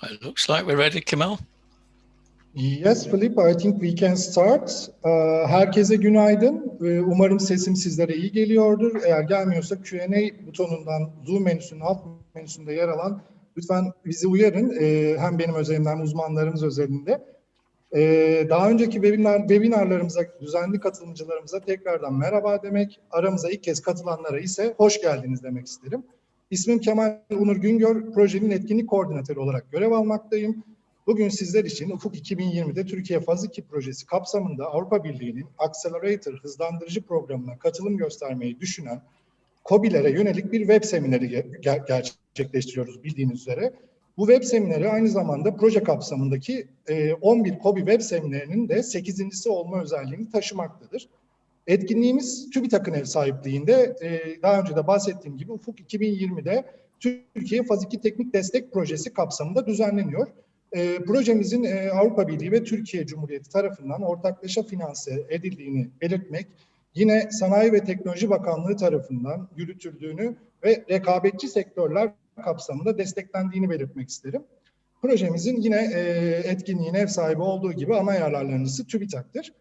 It looks like we're ready, Kemal. Yes, Philip, I think we can start. Herkese günaydın. Umarım sesim sizlere iyi geliyordur. Eğer gelmiyorsa Q&A butonundan Zoom menüsünün alt menüsünde yer alan lütfen bizi uyarın. Hem benim özelimden hem uzmanlarımız özelinde. Daha önceki webinarlarımıza, düzenli katılımcılarımıza tekrardan merhaba demek, aramıza ilk kez katılanlara ise hoş geldiniz demek isterim. İsmim Kemal Onur Güngör, projenin etkinlik koordinatörü olarak görev almaktayım. Bugün sizler için Ufuk 2020'de Türkiye Faz 2 projesi kapsamında Avrupa Birliği'nin Accelerator hızlandırıcı programına katılım göstermeyi düşünen KOBİ'lere yönelik bir web semineri gerçekleştiriyoruz bildiğiniz üzere. Bu web semineri aynı zamanda proje kapsamındaki 11 KOBİ web seminerinin de 8.'si olma özelliğini taşımaktadır. Etkinliğimiz TÜBİTAK'ın ev sahipliğinde daha önce de bahsettiğim gibi Ufuk 2020'de Türkiye Faz 2 Teknik Destek Projesi kapsamında düzenleniyor. Projemizin Avrupa Birliği ve Türkiye Cumhuriyeti tarafından ortaklaşa finanse edildiğini belirtmek, yine Sanayi ve Teknoloji Bakanlığı tarafından yürütüldüğünü ve rekabetçi sektörler kapsamında desteklendiğini belirtmek isterim. Projemizin yine etkinliğin ev sahibi olduğu gibi ana yararlanıcısı TÜBİTAK'tır.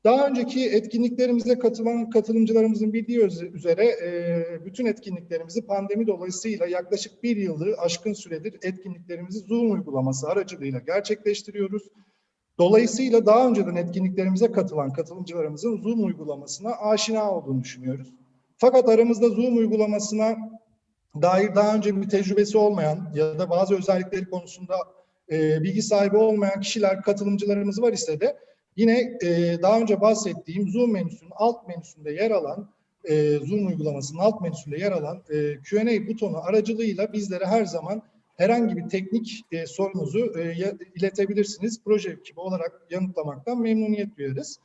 Daha önceki etkinliklerimize katılan katılımcılarımızın bildiği üzere bütün etkinliklerimizi pandemi dolayısıyla yaklaşık bir yılı aşkın süredir etkinliklerimizi Zoom uygulaması aracılığıyla gerçekleştiriyoruz. Dolayısıyla daha önceden etkinliklerimize katılan katılımcılarımızın Zoom uygulamasına aşina olduğunu düşünüyoruz. Fakat aramızda Zoom uygulamasına dair daha önce bir tecrübesi olmayan ya da bazı özellikleri konusunda bilgi sahibi olmayan kişiler, katılımcılarımız var ise de yine daha önce bahsettiğim Zoom menüsünün alt menüsünde yer alan, Zoom uygulamasının alt menüsünde yer alan Q&A butonu aracılığıyla bizlere her zaman herhangi bir teknik sorunuzu iletebilirsiniz. Proje ekibi olarak yanıtlamaktan memnuniyet duyarız.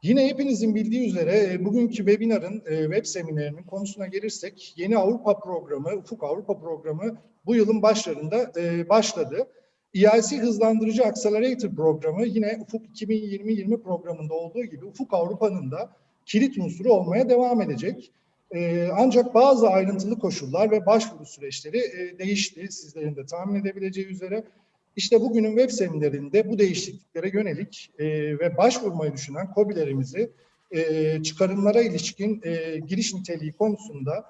Yine hepinizin bildiği üzere bugünkü webinarın web seminerinin konusuna gelirsek yeni Avrupa programı, Ufuk Avrupa programı bu yılın başlarında başladı. EIC Hızlandırıcı Accelerator programı yine Ufuk 2020 programında olduğu gibi Ufuk Avrupa'nın da kilit unsuru olmaya devam edecek. Ancak bazı ayrıntılı koşullar ve başvuru süreçleri değişti sizlerin de tahmin edebileceği üzere. İşte bugünün web seminerinde bu değişikliklere yönelik ve başvurmayı düşünen KOBİ'lerimizi çıkarımlara ilişkin giriş niteliği konusunda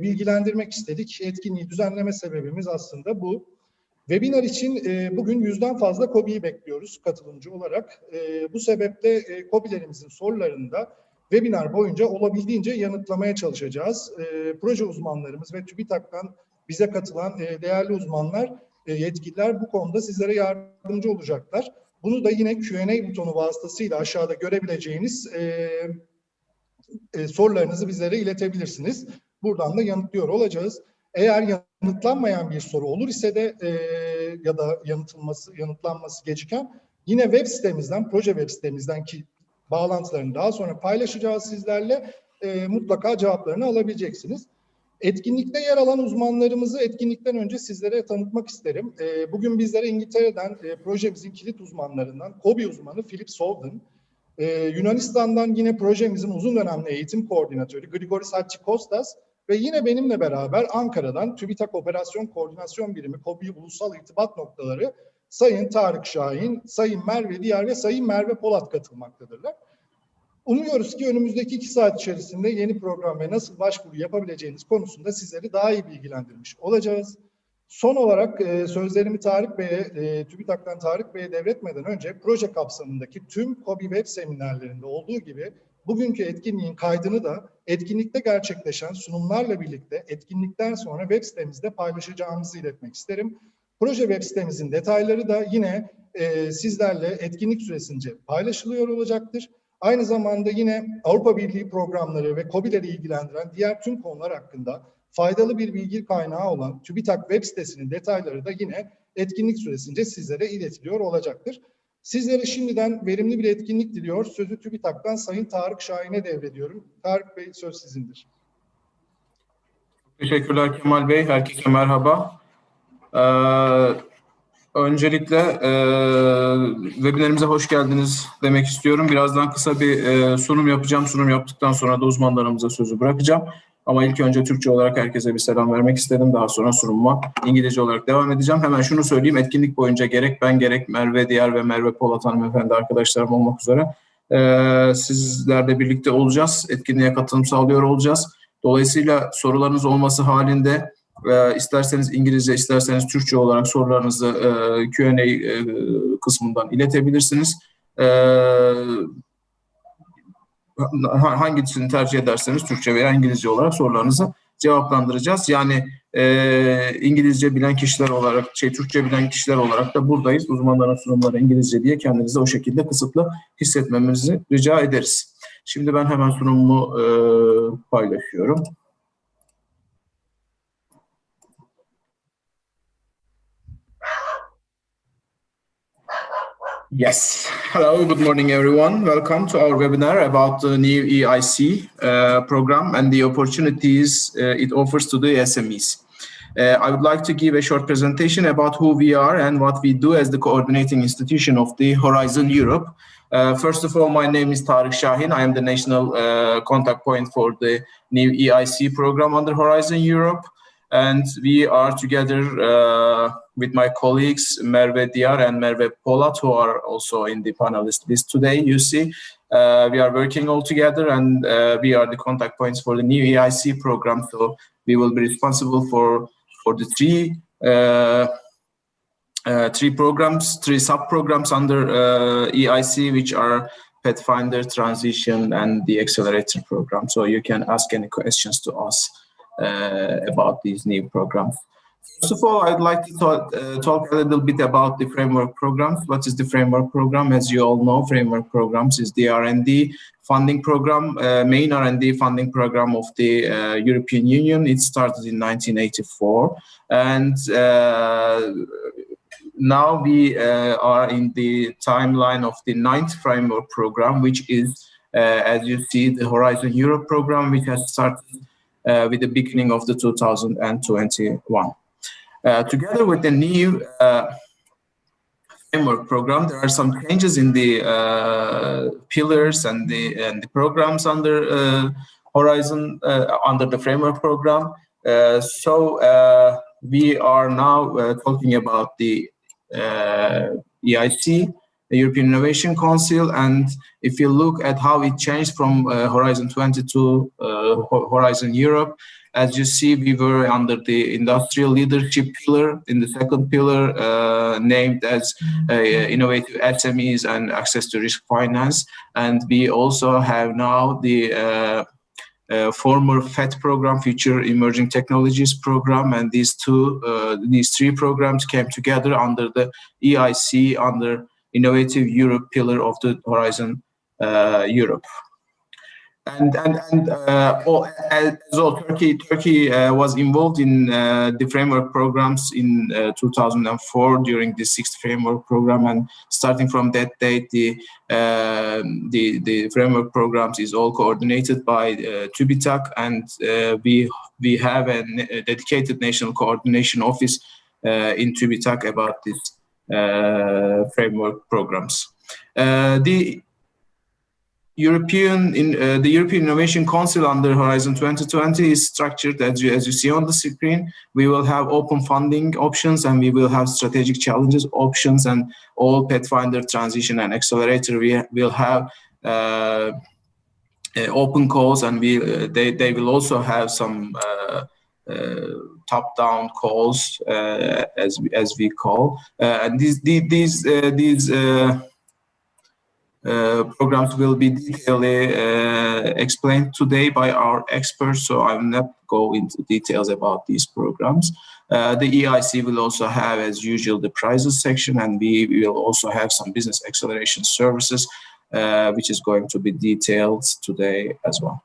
bilgilendirmek istedik. Etkinliği düzenleme sebebimiz aslında bu. Webinar için bugün 100'den fazla KOBİ'yi bekliyoruz katılımcı olarak. Bu sebeple KOBİ'lerimizin sorularını da webinar boyunca olabildiğince yanıtlamaya çalışacağız. Proje uzmanlarımız ve TÜBİTAK'tan bize katılan değerli uzmanlar, yetkililer bu konuda sizlere yardımcı olacaklar. Bunu da yine Q&A butonu vasıtasıyla aşağıda görebileceğiniz sorularınızı bizlere iletebilirsiniz. Buradan da yanıtlıyor olacağız. Eğer yanıtlanmayan bir soru olur ise de ya da yanıtlanması geciken yine web sitemizden, proje web sitemizden ki bağlantılarını daha sonra paylaşacağız sizlerle. Mutlaka cevaplarını alabileceksiniz. Etkinlikte yer alan uzmanlarımızı etkinlikten önce sizlere tanıtmak isterim. Bugün bizlere İngiltere'den projemizin kilit uzmanlarından KOBİ uzmanı Philip Solden, Yunanistan'dan yine projemizin uzun dönemli eğitim koordinatörü Grigoris Hatchikostas ve yine benimle beraber Ankara'dan TÜBİTAK Operasyon Koordinasyon Birimi KOBİ Ulusal İrtibat Noktaları Sayın Tarık Şahin, Sayın Merve Diyar ve Sayın Merve Polat katılmaktadırlar. Umuyoruz ki önümüzdeki 2 saat içerisinde yeni program ve nasıl başvuru yapabileceğiniz konusunda sizleri daha iyi bilgilendirmiş olacağız. Son olarak sözlerimi Tarık Bey'e, TÜBİTAK'tan Tarık Bey'e devretmeden önce proje kapsamındaki tüm KOBİ web seminerlerinde olduğu gibi bugünkü etkinliğin kaydını da etkinlikte gerçekleşen sunumlarla birlikte etkinlikten sonra web sitemizde paylaşacağımızı iletmek isterim. Proje web sitemizin detayları da yine sizlerle etkinlik süresince paylaşılıyor olacaktır. Aynı zamanda yine Avrupa Birliği programları ve KOBİ'leri ilgilendiren diğer tüm konular hakkında faydalı bir bilgi kaynağı olan TÜBİTAK web sitesinin detayları da yine etkinlik süresince sizlere iletiliyor olacaktır. Sizlere şimdiden verimli bir etkinlik diliyor. Sözü TÜBİTAK'tan Sayın Tarık Şahin'e devrediyorum. Tarık Bey söz sizindir. Teşekkürler Kemal Bey. Herkese merhaba. Öncelikle webinarimize hoş geldiniz demek istiyorum. Birazdan kısa bir sunum yapacağım. Sunum yaptıktan sonra da uzmanlarımıza sözü bırakacağım. Ama ilk önce Türkçe olarak herkese bir selam vermek istedim. Daha sonra sunumuma İngilizce olarak devam edeceğim. Hemen şunu söyleyeyim. Etkinlik boyunca gerek ben gerek Merve Diyar ve Merve Polat hanımefendi arkadaşlarım olmak üzere sizlerle birlikte olacağız. Etkinliğe katılım sağlıyor olacağız. Dolayısıyla sorularınız olması halinde isterseniz İngilizce, isterseniz Türkçe olarak sorularınızı Q&A kısmından iletebilirsiniz. Hangisini tercih ederseniz Türkçe veya İngilizce olarak sorularınızı cevaplandıracağız. Yani İngilizce bilen kişiler olarak, Türkçe bilen kişiler olarak da buradayız. Uzmanların sunumları İngilizce diye kendinizi o şekilde kısıtlı hissetmemizi rica ederiz. Şimdi ben hemen sunumumu paylaşıyorum. Yes. Hello, good morning, everyone. Welcome to our webinar about the new EIC program and the opportunities it offers to the SMEs. I would like to give a short presentation about who we are and what we do as the coordinating institution of the Horizon Europe. First of all, my name is Tarık Şahin. I am the national contact point for the new EIC program under Horizon Europe. And we are together with my colleagues, Merve Diyar and Merve Polat, who are also in the panelist list today, you see. We are working all together and we are the contact points for the new EIC program. So we will be responsible for the three sub-programs under EIC, which are Pathfinder, Transition, and the Accelerator program. So you can ask any questions to us about these new programs. First of all, I'd like to talk a little bit about the framework programs. What is the framework program? As you all know, framework programs is the R&D funding program, main R&D funding program of the European Union. It started in 1984. And now we are in the timeline of the 9th framework program, which is, as you see, the Horizon Europe program, which has started with the beginning of the 2021. Together with the new framework program, there are some changes in the pillars and the programs under Horizon, under the framework program. So we are now talking about the EIC, the European Innovation Council, and if you look at how it changed from Horizon 20 to Horizon Europe, as you see, we were under the industrial leadership pillar. In the second pillar, named as innovative SMEs and access to risk finance, and we also have now the former FET program, Future Emerging Technologies program, and these three programs came together under the EIC, under Innovative Europe pillar of the Horizon Europe. And as well, Turkey was involved in the framework programs in 2004 during the 6th framework program, and starting from that date, the framework programs is all coordinated by TÜBİTAK, and we have a dedicated national coordination office in TÜBİTAK about this framework programs. The European Innovation Council under Horizon 2020 is structured as you see on the screen. We will have open funding options, and we will have strategic challenges options, and all Pathfinder, Transition, and Accelerator we will have open calls, and they will also have some top-down calls, as we call, and these programs will be detailedly explained today by our experts, so I will not go into details about these programs. The EIC will also have, as usual, the prizes section, and we will also have some business acceleration services, which is going to be detailed today as well.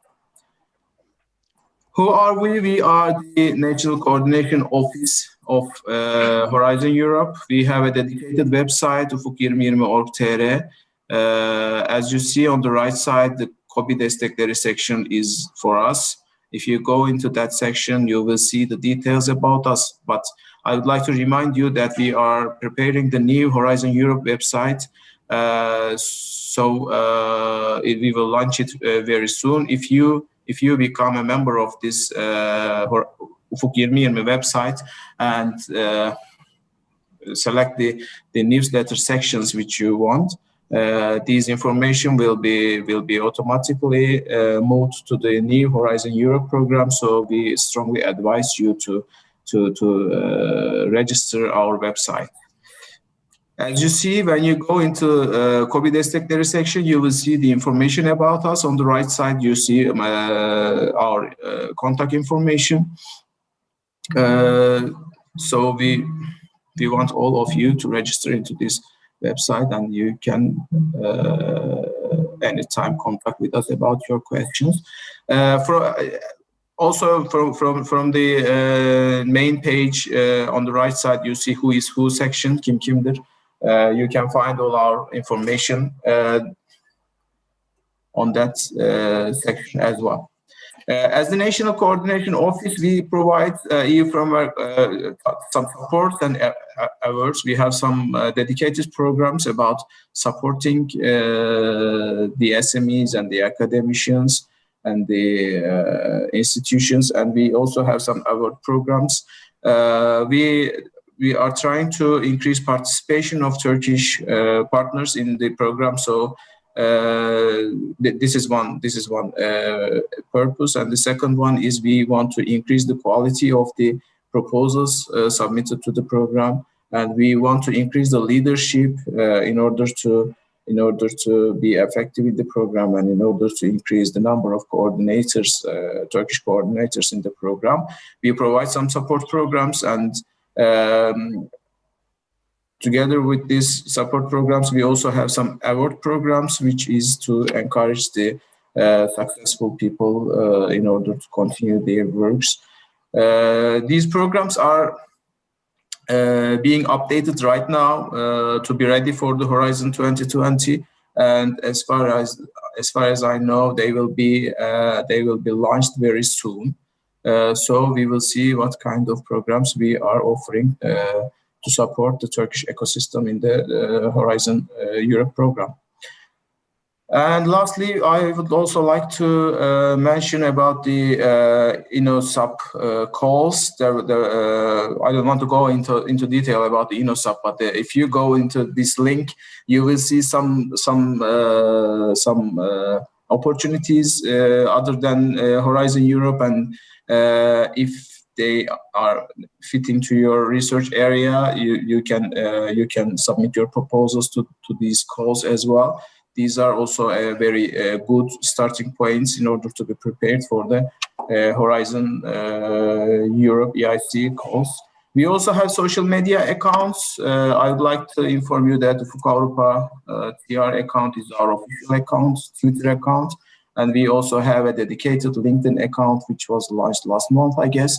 Who are we? We are the National Coordination Office of Horizon Europe. We have a dedicated website, ufuk2020.org.tr. As you see on the right side, the KOBİ Destekleri section is for us. If you go into that section, you will see the details about us. But I would like to remind you that we are preparing the new Horizon Europe website. So we will launch it very soon. If if you become a member of this Ufuk 2020 website and select the newsletter sections which you want, these information will be automatically moved to the new Horizon Europe program. So we strongly advise you to register our website. As you see, when you go into KOBİ Destekleri section, you will see the information about us. On the right side, you see our contact information. So we want all of you to register into this website, and you can anytime contact with us about your questions. Also from the main page on the right side, you see who is who section, kim kimdir. You can find all our information on that section as well. As the National Coordination Office, we provide EU framework some support and awards. We have some dedicated programs about supporting the SMEs and the academicians and the institutions, and we also have some award programs. We are trying to increase participation of Turkish partners in the program. So this is one purpose, and the second one is we want to increase the quality of the proposals submitted to the program, and we want to increase the leadership in order to be effective in the program, and in order to increase the number of coordinators, Turkish coordinators in the program. We provide some support programs, and together with these support programs, we also have some award programs, which is to encourage the successful people in order to continue their works. These programs are being updated right now to be ready for the Horizon 2020, and as far as I know, they will be launched very soon. So we will see what kind of programs we are offering to support the Turkish ecosystem in the Horizon Europe program. And lastly, I would also like to mention about the InnoSup calls. I don't want to go into detail about the InnoSup, but if you go into this link, you will see some opportunities other than Horizon Europe, and if they are fitting to your research area, you can submit your proposals to these calls as well. These are also a very good starting points in order to be prepared for the Horizon Europe EIC calls. We also have social media accounts. I would like to inform you that the Ufuk Avrupa TR account is our official account, Twitter account, and we also have a dedicated LinkedIn account, which was launched last month, I guess.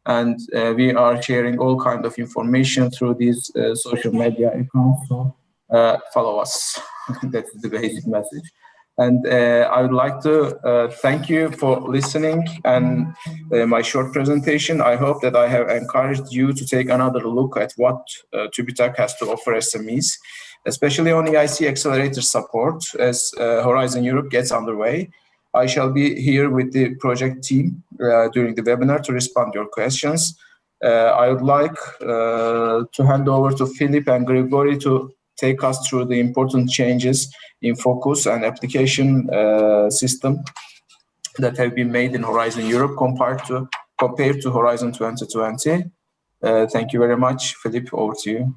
And we are sharing all kinds of information through these social media accounts. So follow us. That's the basic message. And I would like to thank you for listening and my short presentation. I hope that I have encouraged you to take another look at what TÜBİTAK has to offer SMEs, especially on EIC Accelerator support as Horizon Europe gets underway. I shall be here with the project team during the webinar to respond to your questions. I would like to hand over to Philip and Grigory to take us through the important changes in focus and application system that have been made in Horizon Europe compared to Horizon 2020. Thank you very much. Philip, over to you.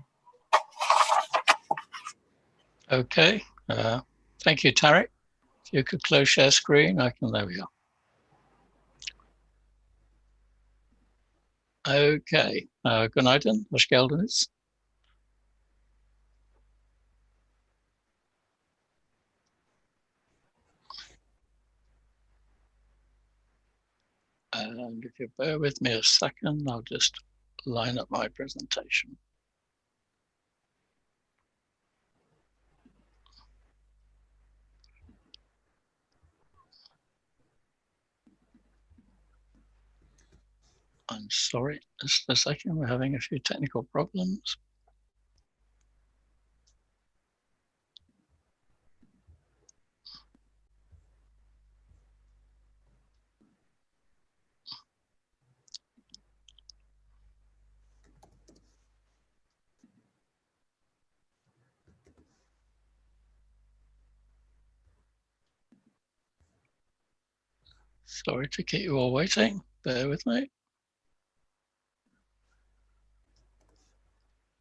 Okay. Thank you, Tarek. If you could close share screen, there we are. Okay. Günaydın, hoş geldiniz. And if you bear with me a second, I'll just line up my presentation. I'm sorry, just a second, we're having a few technical problems. Sorry to keep you all waiting. Bear with me.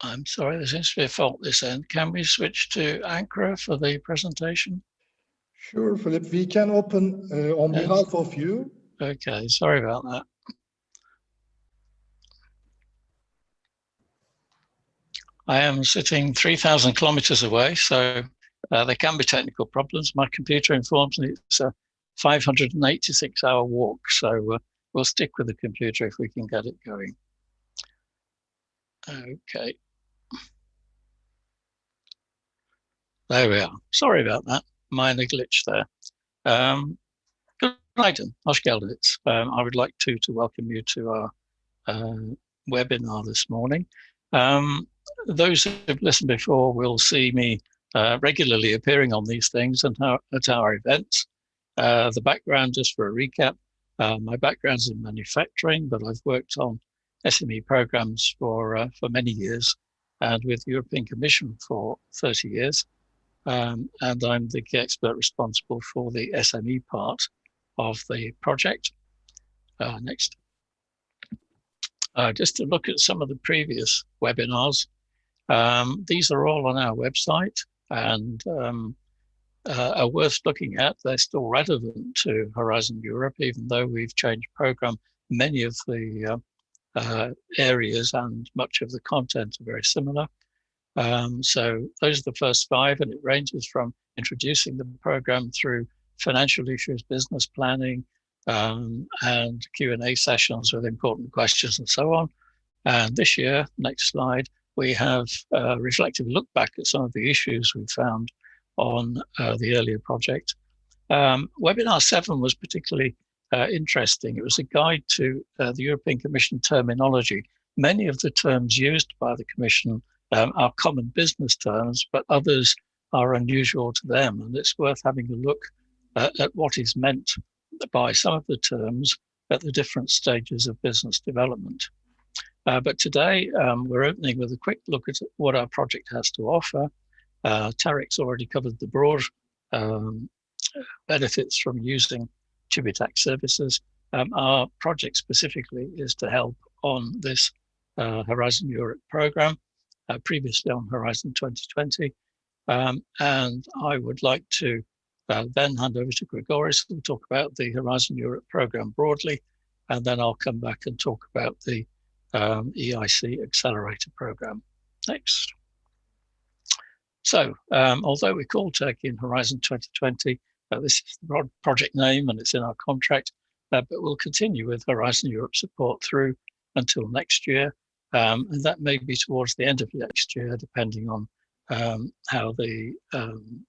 I'm sorry, there seems to be a fault this end. Can we switch to Ankara for the presentation? Sure, Philip. We can open on Yes. behalf of you. Okay, sorry about that. I am sitting 3,000 kilometers away, so there can be technical problems. My computer informs me it's a 586-hour walk, so we'll stick with the computer if we can get it going. Okay. There we are. Sorry about that. Minor glitch there. Good night, Hoş geldiniz. I would like to welcome you to our webinar this morning. Those who've listened before will see me regularly appearing on these things and at our events. The background, just for a recap, my background's in manufacturing, but I've worked on SME programs for many years and with the European Commission for 30 years. And I'm the key expert responsible for the SME part of the project. Next. Just to look at some of the previous webinars. These are all on our website and are worth looking at. They're still relevant to Horizon Europe, even though we've changed program. Many of the areas and much of the content are very similar. So those are the first 5, and it ranges from introducing the program through financial issues, business planning, and Q&A sessions with important questions and so on. And this year, next slide, we have a reflective look back at some of the issues we found on the earlier project. Webinar 7 was particularly interesting. It was a guide to the European Commission terminology. Many of the terms used by the Commission are common business terms, but others are unusual to them. And it's worth having a look at what is meant by some of the terms at the different stages of business development. But today we're opening with a quick look at what our project has to offer. Tarek's already covered the broad benefits from using TÜBİTAK services. Our project specifically is to help on this Horizon Europe program, previously on Horizon 2020. And I would like to then hand over to Grigoris to talk about the Horizon Europe program broadly, and then I'll come back and talk about the EIC Accelerator program. Next. So, although we call Turkey in Horizon 2020, this is the project name and it's in our contract, but we'll continue with Horizon Europe support through until next year. And that may be towards the end of next year, depending on how the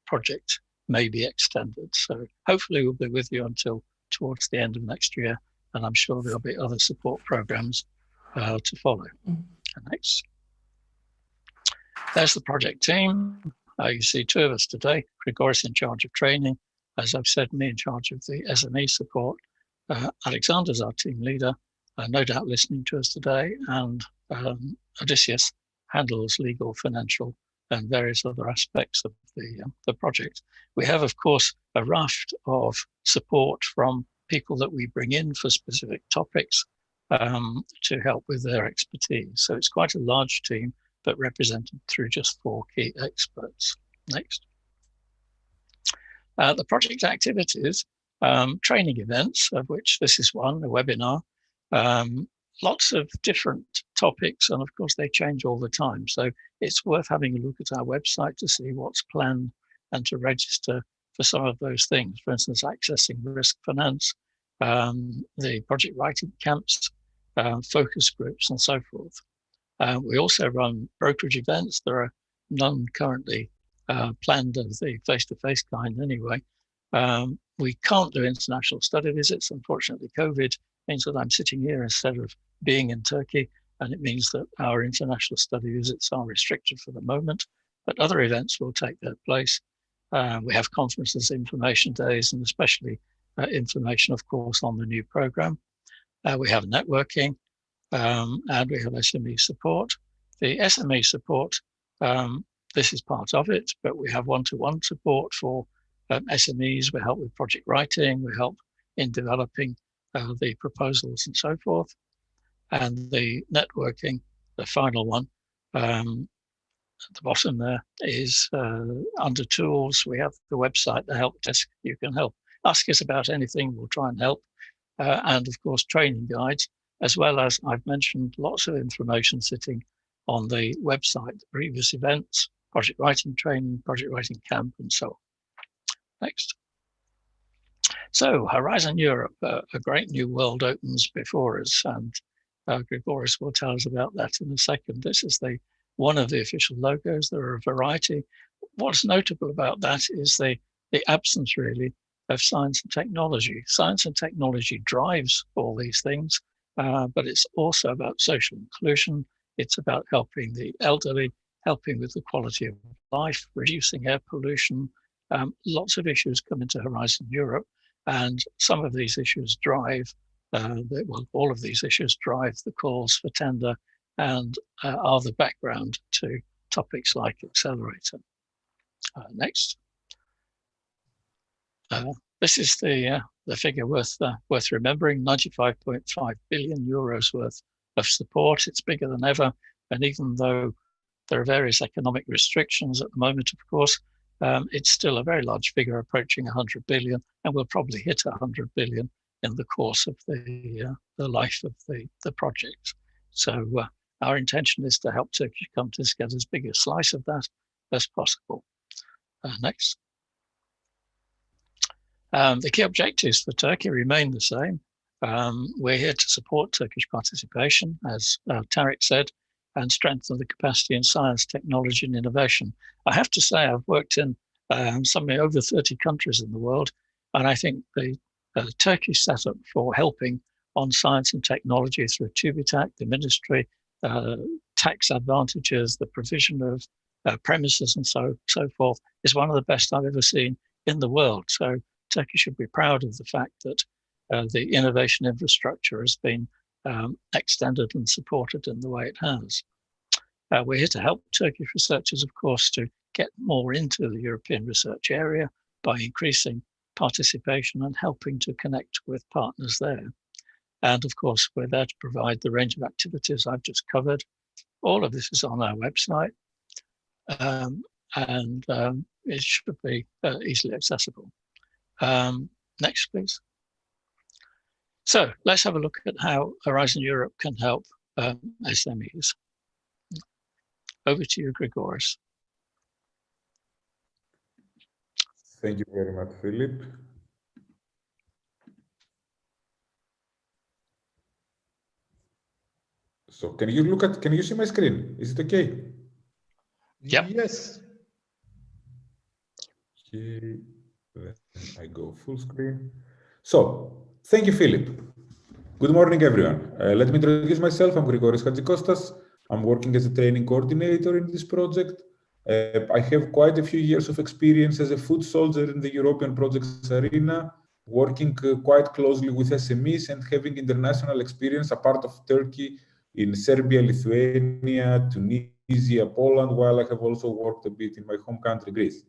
project may be extended. So hopefully we'll be with you until towards the end of next year, and I'm sure there'll be other support programs to follow. Next. There's the project team. You see 2 of us today. Grigoris in charge of training. As I've said, me in charge of the SME support. Alexander's our team leader, no doubt listening to us today, and Odysseus handles legal, financial, and various other aspects of the project. We have, of course, a raft of support from people that we bring in for specific topics to help with their expertise. So it's quite a large team, but represented through just 4 key experts. Next. The project activities, training events, of which this is one, a webinar, lots of different topics, and of course they change all the time. So it's worth having a look at our website to see what's planned and to register for some of those things. For instance, accessing risk finance, the project writing camps, focus groups, and so forth. We also run brokerage events. There are none currently planned of the face-to-face kind anyway. We can't do international study visits. Unfortunately, COVID means that I'm sitting here instead of being in Turkey, and it means that our international study visits are restricted for the moment, but other events will take their place. We have conferences, information days, and especially information, of course, on the new program. We have networking, and we have SME support. The SME support, this is part of it, but we have one-to-one support for SMEs. We help with project writing, we help in developing the proposals and so forth. And the networking, the final one, at the bottom there is under tools. We have the website, the help desk. You can ask us about anything. We'll try and help. And of course, training guides, as well as I've mentioned lots of information sitting on the website, previous events, project writing training, project writing camp, and so on. Next. So Horizon Europe, a great new world opens before us, and Grigoris will tell us about that in a second. This is one of the official logos. There are a variety. What's notable about that is the absence, really, of science and technology. Science and technology drives all these things, but it's also about social inclusion. It's about helping the elderly, helping with the quality of life, reducing air pollution. Lots of issues come into Horizon Europe, and some of these issues drive, all of these issues drive the calls for tender and are the background to topics like Accelerator. Next. This is the figure worth remembering, 95.5 billion euros worth of support. It's bigger than ever. And even though there are various economic restrictions at the moment, of course, it's still a very large figure approaching 100 billion, and we'll probably hit 100 billion in the course of the life of the project. So our intention is to help Turkish companies get as big a slice of that as possible. Next. The key objectives for Turkey remain the same. We're here to support Turkish participation, as Tarek said, and strengthen the capacity in science, technology, and innovation. I have to say, I've worked in somewhere over 30 countries in the world, and I think the Turkish setup for helping on science and technology through TÜBİTAK, the ministry, tax advantages, the provision of premises and so forth, is one of the best I've ever seen in the world. So Turkey should be proud of the fact that the innovation infrastructure has been extended and supported in the way it has. We're here to help Turkish researchers, of course, to get more into the European research area by increasing participation and helping to connect with partners there. And of course, we're there to provide the range of activities I've just covered. All of this is on our website, and it should be easily accessible. Next, please. So let's have a look at how Horizon Europe can help SMEs. Over to you, Grigoris. Thank you very much, Philip. So can you see my screen? Is it okay? Yep. Yes. Okay, then I go full screen. So, thank you, Philip. Good morning, everyone. Let me introduce myself. I'm Grigoris Hadjikostas. I'm working as a training coordinator in this project. I have quite a few years of experience as a foot soldier in the European projects arena, working quite closely with SMEs and having international experience, a part of Turkey, in Serbia, Lithuania, Tunisia, Poland, while I have also worked a bit in my home country, Greece.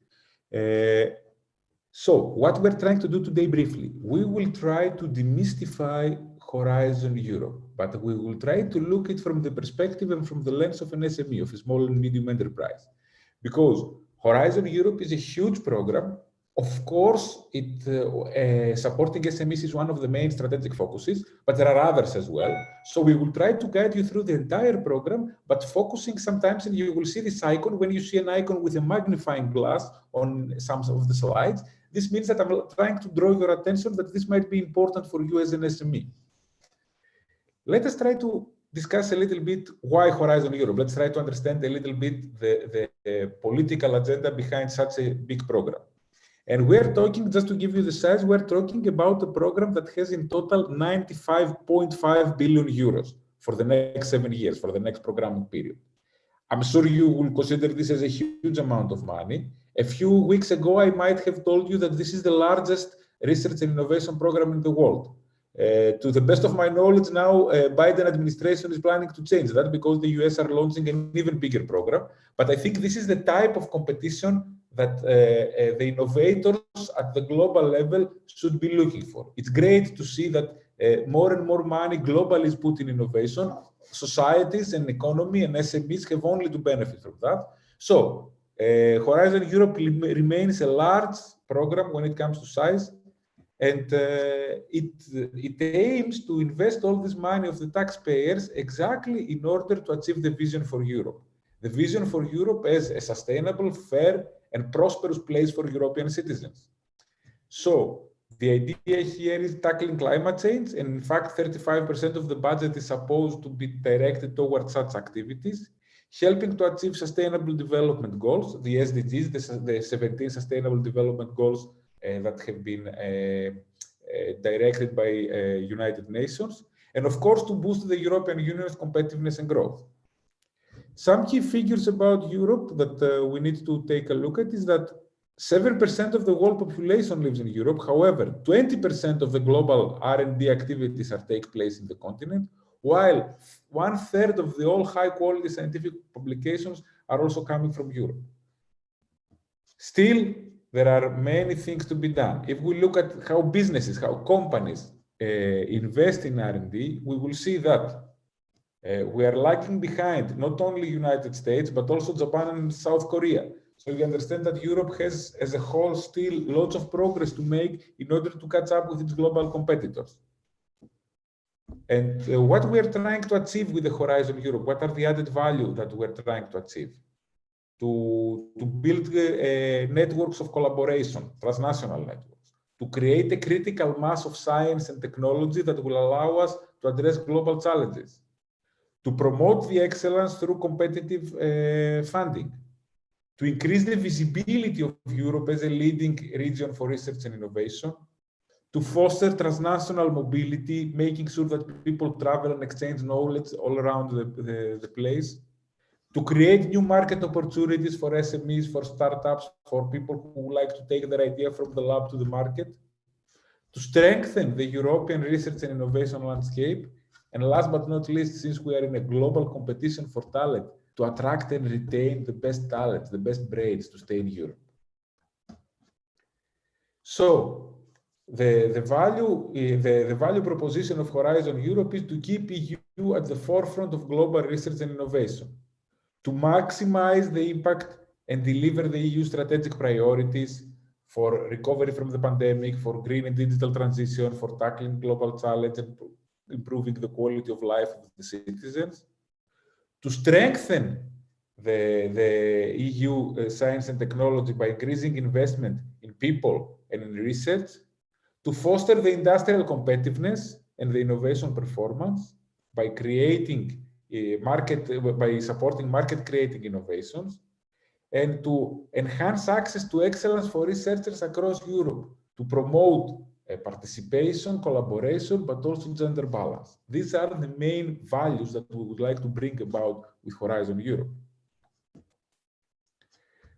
So what we're trying to do today briefly, we will try to demystify Horizon Europe, but we will try to look at it from the perspective and from the lens of an SME, of a small and medium enterprise. Because Horizon Europe is a huge program. Of course, supporting SMEs is one of the main strategic focuses, but there are others as well. So we will try to guide you through the entire program, but focusing sometimes, and you will see this icon, when you see an icon with a magnifying glass on some of the slides, this means that I'm trying to draw your attention that this might be important for you as an SME. Let us try to discuss a little bit why Horizon Europe. Let's try to understand a little bit the political agenda behind such a big program. And we're talking, just to give you the size, we're talking about a program that has in total 95.5 billion euros for the next 7 years, for the next programming period. I'm sure you will consider this as a huge amount of money. A few weeks ago, I might have told you that this is the largest research and innovation program in the world. To the best of my knowledge now, Biden administration is planning to change that because the US are launching an even bigger program. But I think this is the type of competition that the innovators at the global level should be looking for. It's great to see that more and more money globally is put in innovation. Societies and economy and SMEs have only to benefit from that. So Horizon Europe remains a large program when it comes to size, and it aims to invest all this money of the taxpayers exactly in order to achieve the vision for Europe. The vision for Europe as a sustainable, fair, and prosperous place for European citizens. So the idea here is tackling climate change, and in fact, 35% of the budget is supposed to be directed towards such activities, helping to achieve sustainable development goals, the SDGs, the 17 sustainable development goals that have been directed by United Nations, and of course, to boost the European Union's competitiveness and growth. Some key figures about Europe that we need to take a look at is that 7% of the world population lives in Europe. However, 20% of the global R&D activities take place in the continent, while 1/3 of the all high-quality scientific publications are also coming from Europe. Still, there are many things to be done. If we look at how businesses, how companies invest in R&D, we will see that we are lagging behind not only United States, but also Japan and South Korea. So you understand that Europe has, as a whole, still lots of progress to make in order to catch up with its global competitors. And what we are trying to achieve with the Horizon Europe, what are the added value that we're trying to achieve? To build networks of collaboration, transnational networks, to create a critical mass of science and technology that will allow us to address global challenges, to promote the excellence through competitive funding, to increase the visibility of Europe as a leading region for research and innovation, to foster transnational mobility, making sure that people travel and exchange knowledge all around the place, to create new market opportunities for SMEs, for startups, for people who like to take their idea from the lab to the market, to strengthen the European research and innovation landscape, and last but not least, since we are in a global competition for talent, to attract and retain the best talents, the best brains to stay in Europe. So the value proposition of Horizon Europe is to keep EU at the forefront of global research and innovation, to maximize the impact and deliver the EU strategic priorities for recovery from the pandemic, for green and digital transition, for tackling global challenge and improving the quality of life of the citizens, to strengthen the EU science and technology by increasing investment in people and in research, to foster the industrial competitiveness and the innovation performance by creating by supporting market-creating innovations, and to enhance access to excellence for researchers across Europe, to promote participation, collaboration, but also gender balance. These are the main values that we would like to bring about with Horizon Europe.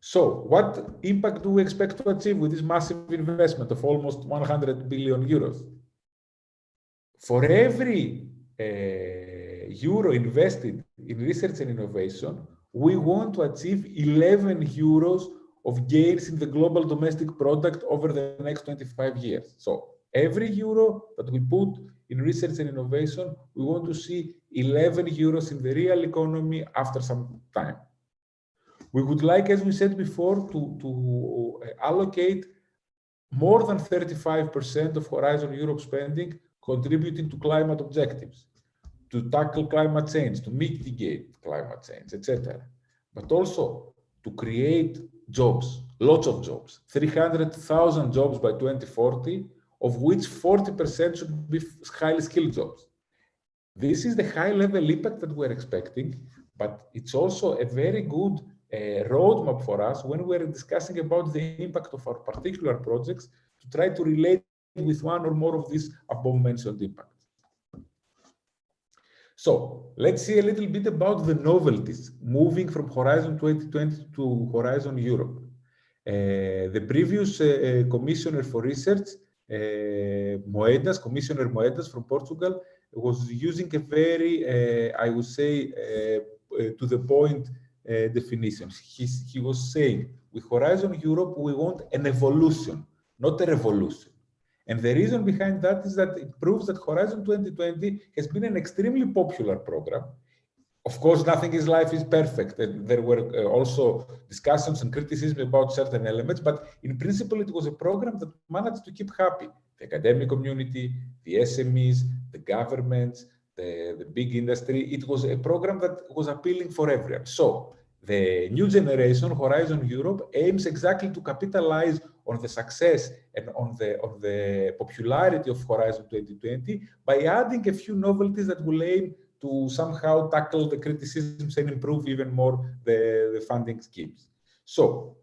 So, what impact do we expect to achieve with this massive investment of almost 100 billion euros? For every euro invested in research and innovation, we want to achieve 11 euros of gains in the global domestic product over the next 25 years. So every euro that we put in research and innovation, we want to see 11 euros in the real economy after some time. We would like, as we said before, to allocate more than 35% of Horizon Europe spending contributing to climate objectives, to tackle climate change, to mitigate climate change, etc. But also to create jobs, lots of jobs, 300,000 jobs by 2040, of which 40% should be highly skilled jobs. This is the high-level impact that we're expecting, but it's also a very good roadmap for us when we're discussing about the impact of our particular projects to try to relate with one or more of these above-mentioned impacts. So let's see a little bit about the novelties moving from Horizon 2020 to Horizon Europe. The previous Commissioner for Research, Commissioner Moedas from Portugal, was using a very, I would say, to the point definitions. He was saying, with Horizon Europe, we want an evolution, not a revolution. And the reason behind that is that it proves that Horizon 2020 has been an extremely popular program. Of course, nothing in life is perfect. And there were also discussions and criticism about certain elements, but in principle, it was a program that managed to keep happy the academic community, the SMEs, the governments, the big industry. It was a program that was appealing for everyone. So the new generation, Horizon Europe, aims exactly to capitalize on the success and on the popularity of Horizon 2020 by adding a few novelties that will aim to somehow tackle the criticisms and improve even more the funding schemes. So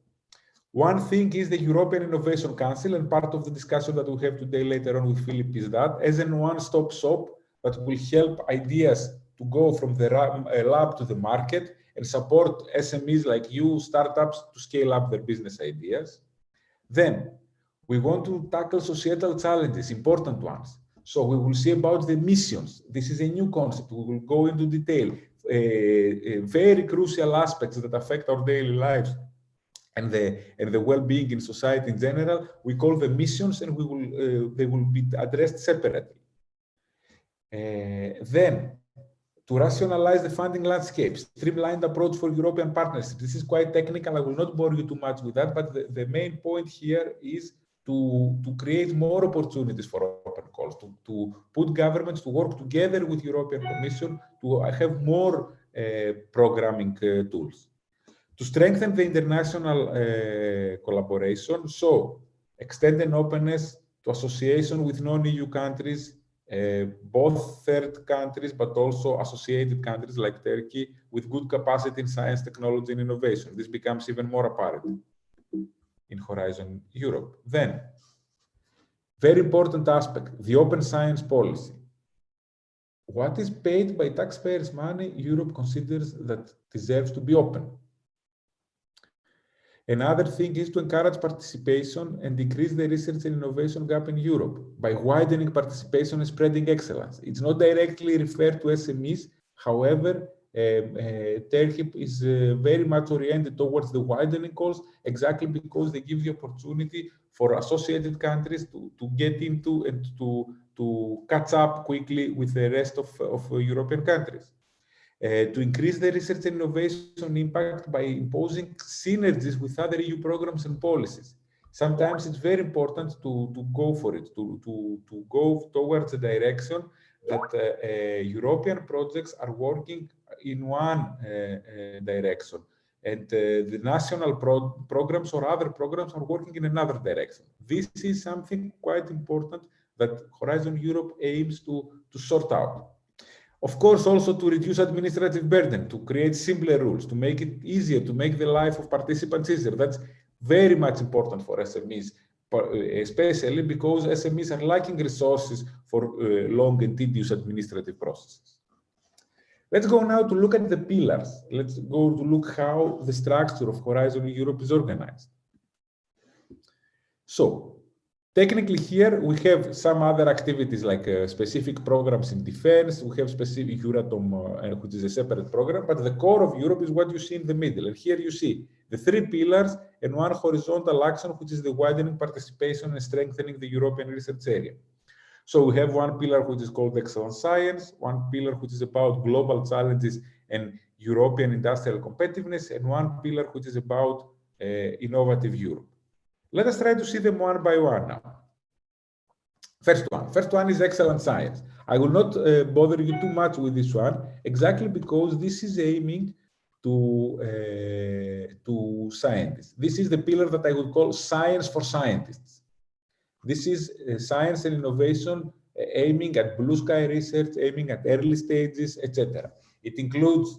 one thing is the European Innovation Council, and part of the discussion that we have today later on with Philip is that as a one-stop shop that will help ideas to go from the lab to the market and support SMEs like you, startups, to scale up their business ideas. Then we want to tackle societal challenges, important ones. So we will see about the missions. This is a new concept. We will go into detail, very crucial aspects that affect our daily lives and the well-being in society in general. We call them missions, and they will be addressed separately. Then, to rationalize the funding landscape, streamlined approach for European partnerships. This is quite technical. I will not bore you too much with that, but the main point here is to create more opportunities for open calls, to put governments to work together with European Commission to have more programming tools. To strengthen the international collaboration, so extend an openness to association with non-EU countries, both third countries, but also associated countries like Turkey with good capacity in science, technology, and innovation. This becomes even more apparent in Horizon Europe. Then, very important aspect, the open science policy. What is paid by taxpayers' money, Europe considers that deserves to be open. Another thing is to encourage participation and decrease the research and innovation gap in Europe by widening participation and spreading excellence. It's not directly referred to SMEs. However, Turkey is very much oriented towards the widening calls, exactly because they give the opportunity for associated countries to get into and to catch up quickly with the rest of European countries. To increase the research and innovation impact by imposing synergies with other EU programs and policies. Sometimes it's very important to go for it, to go towards a direction that European projects are working in one direction, and the national programs or other programs are working in another direction. This is something quite important that Horizon Europe aims to sort out. Of course, also to reduce administrative burden, to create simpler rules, to make it easier, to make the life of participants easier. That's very much important for SMEs, especially because SMEs are lacking resources for long and tedious administrative processes. Let's go now to look at the pillars. Let's go to look how the structure of Horizon Europe is organized. So, technically here, we have some other activities like specific programs in defense. We have specific Euratom, which is a separate program, but the core of Europe is what you see in the middle. And here you see the three pillars and one horizontal action, which is the widening participation and strengthening the European research area. So we have one pillar which is called Excellent Science, one pillar which is about global challenges and European industrial competitiveness, and one pillar which is about innovative Europe. Let us try to see them one by one now. First one is Excellent Science. I will not bother you too much with this one, exactly because this is aiming to scientists. This is the pillar that I would call Science for Scientists. This is science and innovation aiming at blue sky research, aiming at early stages, etc. It includes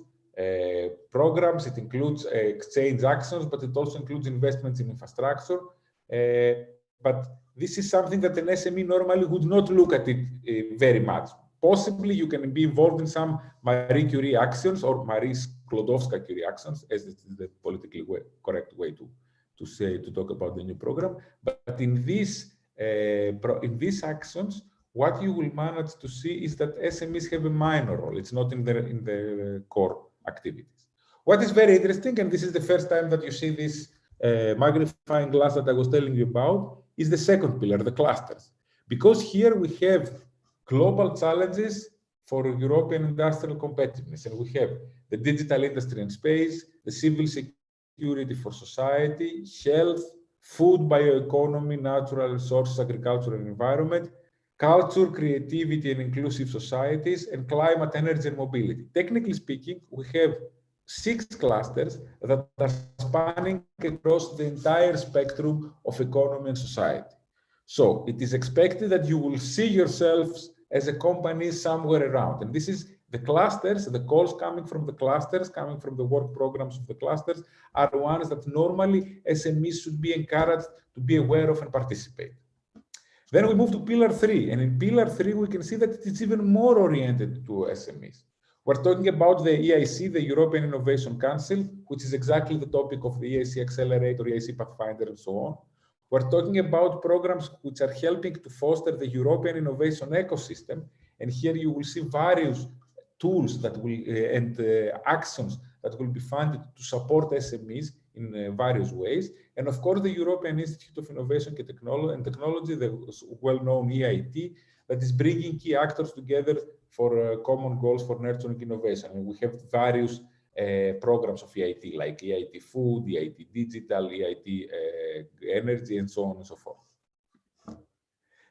programs, it includes exchange actions, but it also includes investments in infrastructure. But this is something that an SME normally would not look at it very much. Possibly you can be involved in some Marie Curie actions or Marie Sklodowska-Curie actions, as it is the politically correct way to talk about the new program. But in these actions, what you will manage to see is that SMEs have a minor role. It's not in the core activities. What is very interesting, and this is the first time that you see this magnifying glass that I was telling you about, is the second pillar, the clusters. Because here we have global challenges for European industrial competitiveness, and we have the digital industry and space, the civil security for society, health, food, bioeconomy, natural resources, agriculture and environment, culture, creativity and inclusive societies, and climate, energy and mobility. Technically speaking, we have 6 clusters that are spanning across the entire spectrum of economy and society. So it is expected that you will see yourselves as a company somewhere around. And this is the clusters, the calls coming from the clusters, coming from the work programs of the clusters, are ones that normally SMEs should be encouraged to be aware of and participate. Then we move to Pillar 3. And in Pillar 3, we can see that it is even more oriented to SMEs. We're talking about the EIC, the European Innovation Council, which is exactly the topic of the EIC Accelerator, EIC Pathfinder, and so on. We're talking about programs which are helping to foster the European innovation ecosystem. And here you will see various tools that will and actions that will be funded to support SMEs in various ways. And of course, the European Institute of Innovation and Technology, the well-known EIT, that is bringing key actors together for common goals for nurturing innovation. And we have various programs of EIT, like EIT Food, EIT Digital, EIT Energy, and so on and so forth.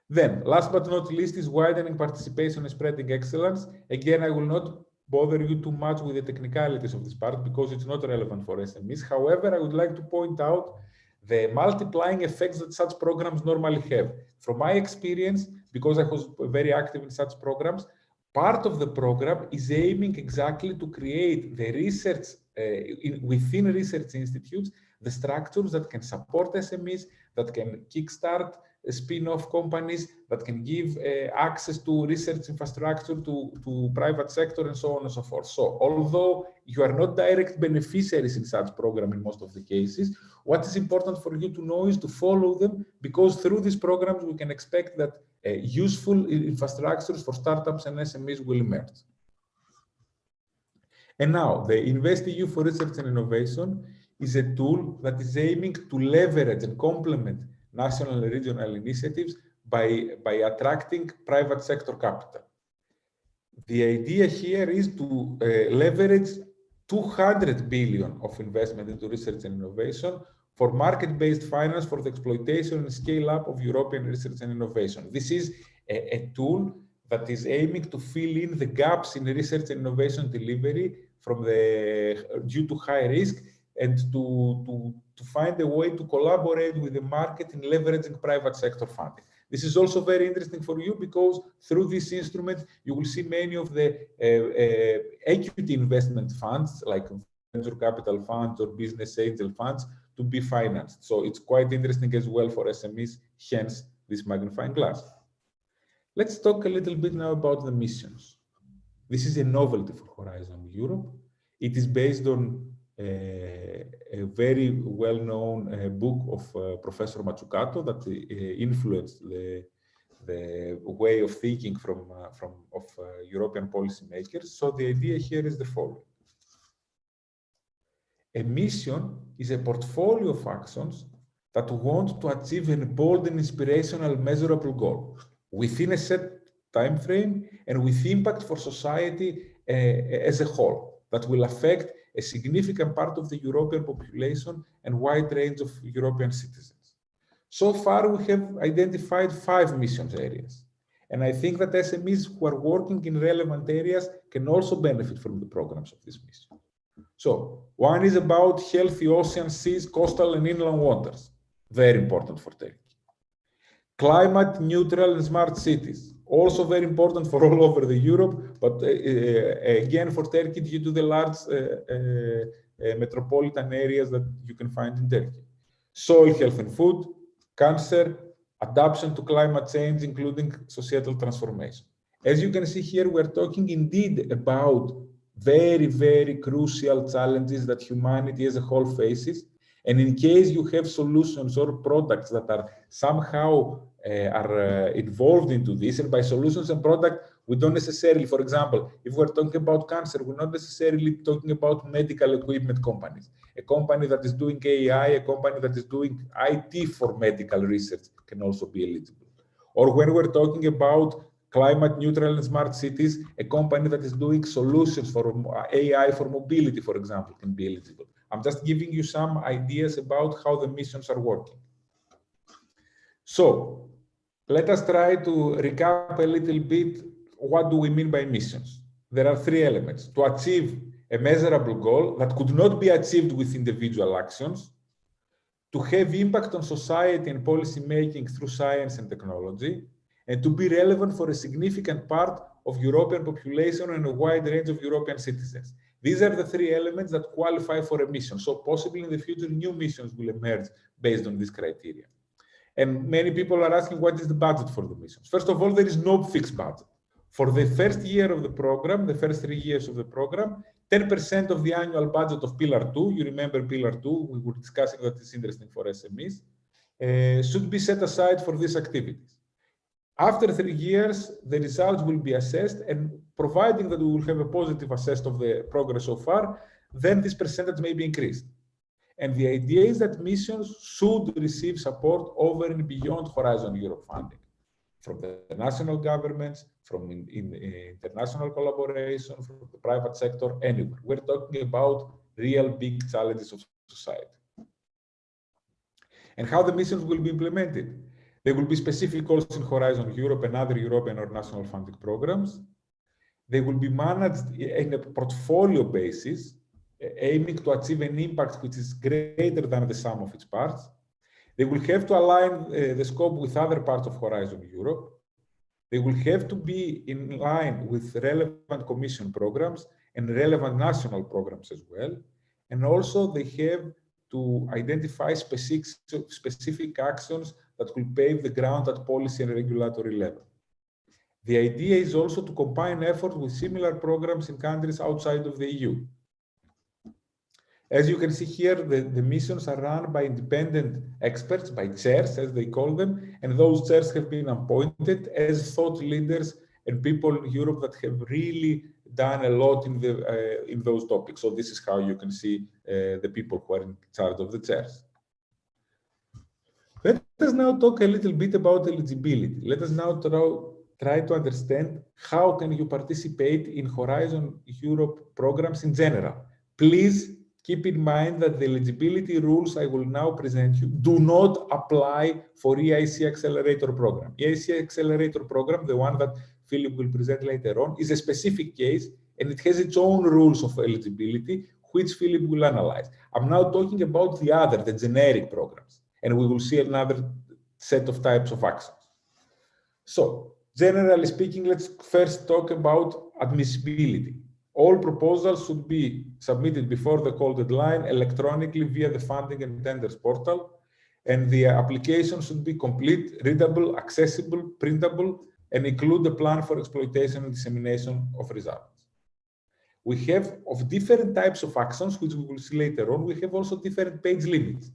Then, last but not least, is widening participation and spreading excellence. Again, I will not bother you too much with the technicalities of this part because it's not relevant for SMEs. However, I would like to point out the multiplying effects that such programs normally have. From my experience, because I was very active in such programs, part of the program is aiming exactly to create the research within research institutes, the structures that can support SMEs, that can kickstart spin-off companies, that can give access to research infrastructure to private sector and so on and so forth. So although you are not direct beneficiaries in such program in most of the cases, what is important for you to know is to follow them, because through these programs we can expect that useful infrastructures for startups and SMEs will emerge. And now, the InvestEU for Research and Innovation is a tool that is aiming to leverage and complement national and regional initiatives by attracting private sector capital. The idea here is to leverage 200 billion of investment into research and innovation for market-based finance for the exploitation and scale-up of European research and innovation. This is a tool that is aiming to fill in the gaps in research and innovation delivery due to high risk, and to find a way to collaborate with the market in leveraging private sector funding. This is also very interesting for you because through this instrument, you will see many of the equity investment funds, like venture capital funds or business angel funds, to be financed. So it's quite interesting as well for SMEs, hence this magnifying glass. Let's talk a little bit now about the missions. This is a novelty for Horizon Europe. It is based on a very well-known book of Professor Mazzucato that influenced the way of thinking of European policymakers. So the idea here is the following. A mission is a portfolio of actions that want to achieve a bold and inspirational measurable goal within a set time frame and with impact for society as a whole that will affect a significant part of the European population and wide range of European citizens. So far, we have identified 5 missions areas. And I think that SMEs who are working in relevant areas can also benefit from the programs of this mission. So one is about healthy oceans, seas, coastal and inland waters. Very important for Turkey. Climate neutral and smart cities. Also very important for all over the Europe, but again for Turkey due to the large metropolitan areas that you can find in Turkey. Soil health and food, cancer, adaptation to climate change, including societal transformation. As you can see here, we're talking indeed about very, very crucial challenges that humanity as a whole faces. And in case you have solutions or products that are somehow involved into this, and by solutions and product, We don't necessarily, for example, if we're talking about cancer, we're not necessarily talking about medical equipment companies. A company that is doing AI, a company that is doing IT for medical research can also be eligible. Or when we're talking about climate neutral and smart cities, a company that is doing solutions for AI for mobility, for example, can be eligible. I'm just giving you some ideas about how the missions are working. So let us try to recap a little bit. What do we mean by missions? There are three elements: to achieve a measurable goal that could not be achieved with individual actions, to have impact on society and policy making through science and technology, and to be relevant for a significant part of European population and a wide range of European citizens. These are the three elements that qualify for a mission. So possibly in the future, new missions will emerge based on this criteria. And many people are asking, what is the budget for the missions? First of all, there is no fixed budget. For the first year of the program, the first 3 years of the program, 10% of the annual budget of Pillar 2, you remember Pillar 2, we were discussing that it's interesting for SMEs, should be set aside for these activities. After 3 years, the results will be assessed, and providing that we will have a positive assessment of the progress so far, then this percentage may be increased. And the idea is that missions should receive support over and beyond Horizon Europe funding, from the national governments, from international collaboration, from the private sector, anywhere. We're talking about real big challenges of society. And how the missions will be implemented. There will be specific goals in Horizon Europe and other European or national funding programs. They will be managed in a portfolio basis, aiming to achieve an impact which is greater than the sum of its parts. They will have to align the scope with other parts of Horizon Europe. They will have to be in line with relevant Commission programs and relevant national programs as well. And also they have to identify specific actions that will pave the ground at policy and regulatory level. The idea is also to combine efforts with similar programs in countries outside of the EU. As you can see here, the missions are run by independent experts, by chairs, as they call them, and those chairs have been appointed as thought leaders and people in Europe that have really done a lot in those topics. So this is how you can see the people who are in charge of the chairs. Let us now talk a little bit about eligibility. Let us now try to understand how can you participate in Horizon Europe programs in general. Please keep in mind that the eligibility rules I will now present you do not apply for EIC Accelerator program. EIC Accelerator program, the one that Philip will present later on, is a specific case and it has its own rules of eligibility, which Philip will analyze. I'm now talking about the generic programs, and we will see another set of types of actions. So, generally speaking, let's first talk about admissibility. All proposals should be submitted before the call deadline electronically via the funding and tenders portal, and the application should be complete, readable, accessible, printable, and include a plan for exploitation and dissemination of results. We have of different types of actions, which we will see later on, we have also different page limits.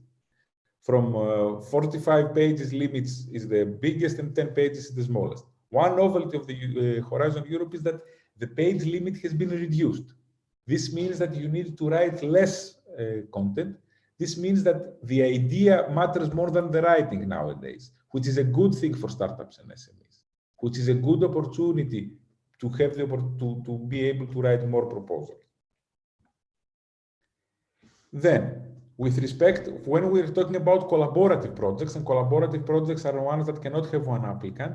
From 45 pages limits is the biggest and 10 pages is the smallest. One novelty of the Horizon Europe is that the page limit has been reduced. This means that you need to write less content. This means that the idea matters more than the writing nowadays, which is a good thing for startups and SMEs, which is a good opportunity to have to be able to write more proposals. Then, with respect, when we're talking about collaborative projects, and collaborative projects are ones that cannot have one applicant,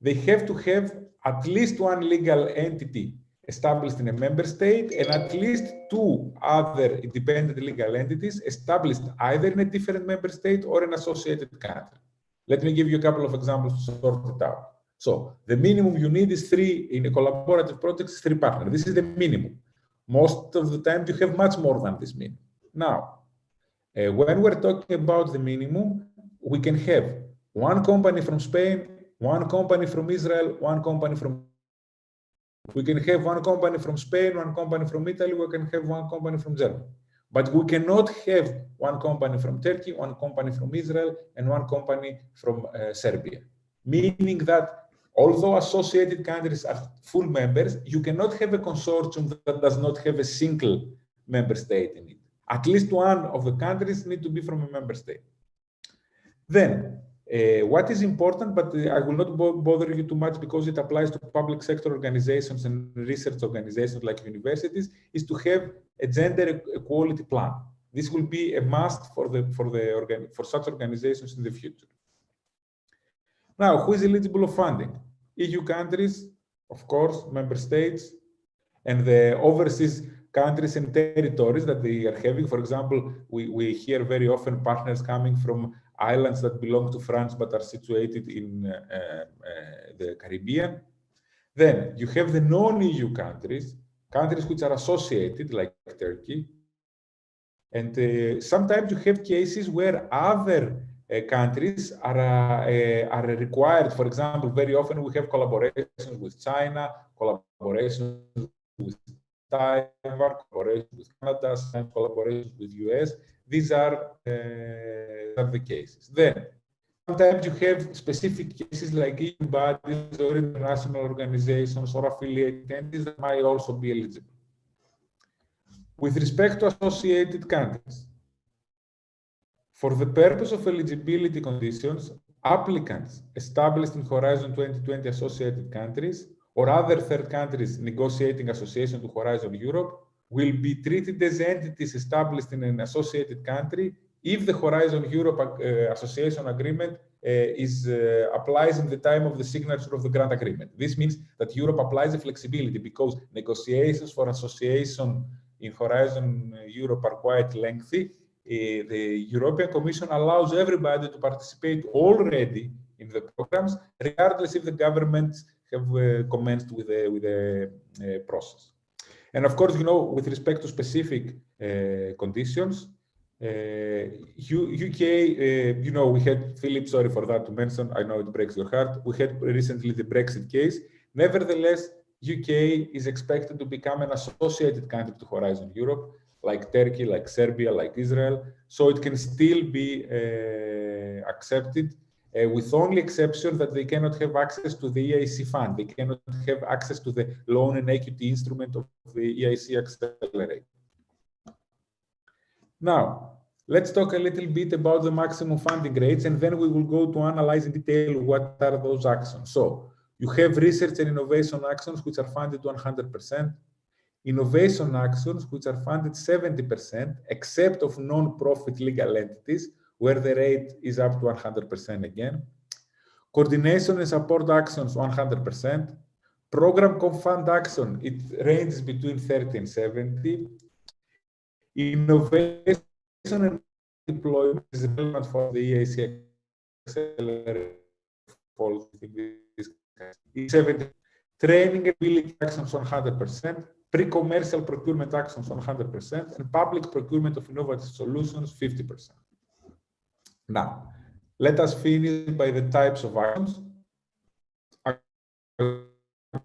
they have to have at least one legal entity established in a member state and at least 2 other independent legal entities established either in a different member state or an associated country. Let me give you a couple of examples to sort it out. So the minimum you need is 3 in a collaborative project, 3 partners. This is the minimum. Most of the time you have much more than this minimum. Now, when we're talking about the minimum, we can have 1 company from Spain, 1 company from Israel, 1 company from... We can have 1 company from Spain, 1 company from Italy, we can have 1 company from Germany. But we cannot have 1 company from Turkey, 1 company from Israel, and 1 company from Serbia. Meaning that Although associated countries are full members, you cannot have a consortium that does not have a single member state in it. At least one of the countries need to be from a member state. Then, what is important, but I will not bother you too much because it applies to public sector organizations and research organizations like universities, is to have a gender equality plan. This will be a must for such organizations in the future. Now, who is eligible of funding? EU countries, of course, member states, and the overseas countries and territories that they are having. For example, we hear very often partners coming from islands that belong to France but are situated in the Caribbean. Then you have the non-EU countries, countries which are associated, like Turkey. And sometimes you have cases where other countries are required. For example, very often we have collaborations with China, collaborations with Taiwan, collaborations with Canada, and collaborations with US. These are the cases. Then, sometimes you have specific cases like EU bodies or international organizations or affiliated entities that might also be eligible. With respect to associated countries, for the purpose of eligibility conditions, applicants established in Horizon 2020 associated countries or other third countries negotiating association to Horizon Europe will be treated as entities established in an associated country if the Horizon Europe Association Agreement applies in the time of the signature of the grant agreement. This means that Europe applies a flexibility because negotiations for association in Horizon Europe are quite lengthy. The European Commission allows everybody to participate already in the programs, regardless if the governments have commenced with the process. And of course, you know, with respect to specific conditions, UK, you know, we had, Philip, sorry for that to mention, I know it breaks your heart, we had recently the Brexit case. Nevertheless, UK is expected to become an associated country to Horizon Europe, like Turkey, like Serbia, like Israel, so it can still be accepted with only exception that they cannot have access to the EIC fund. They cannot have access to the loan and equity instrument of the EIC Accelerator. Now, let's talk a little bit about the maximum funding rates, and then we will go to analyze in detail what are those actions. So, you have research and innovation actions which are funded to 100%, innovation actions which are funded 70%, except of non-profit legal entities, where the rate is up to 100% again. Coordination and support actions, 100%. Program co-fund action, it ranges between 30 and 70. Innovation and deployment is relevant for the EIC Accelerator. 70. Training and ability actions, 100%. Pre-commercial procurement actions, 100%. And public procurement of innovative solutions, 50%. Now, let us finish by the types of actions. I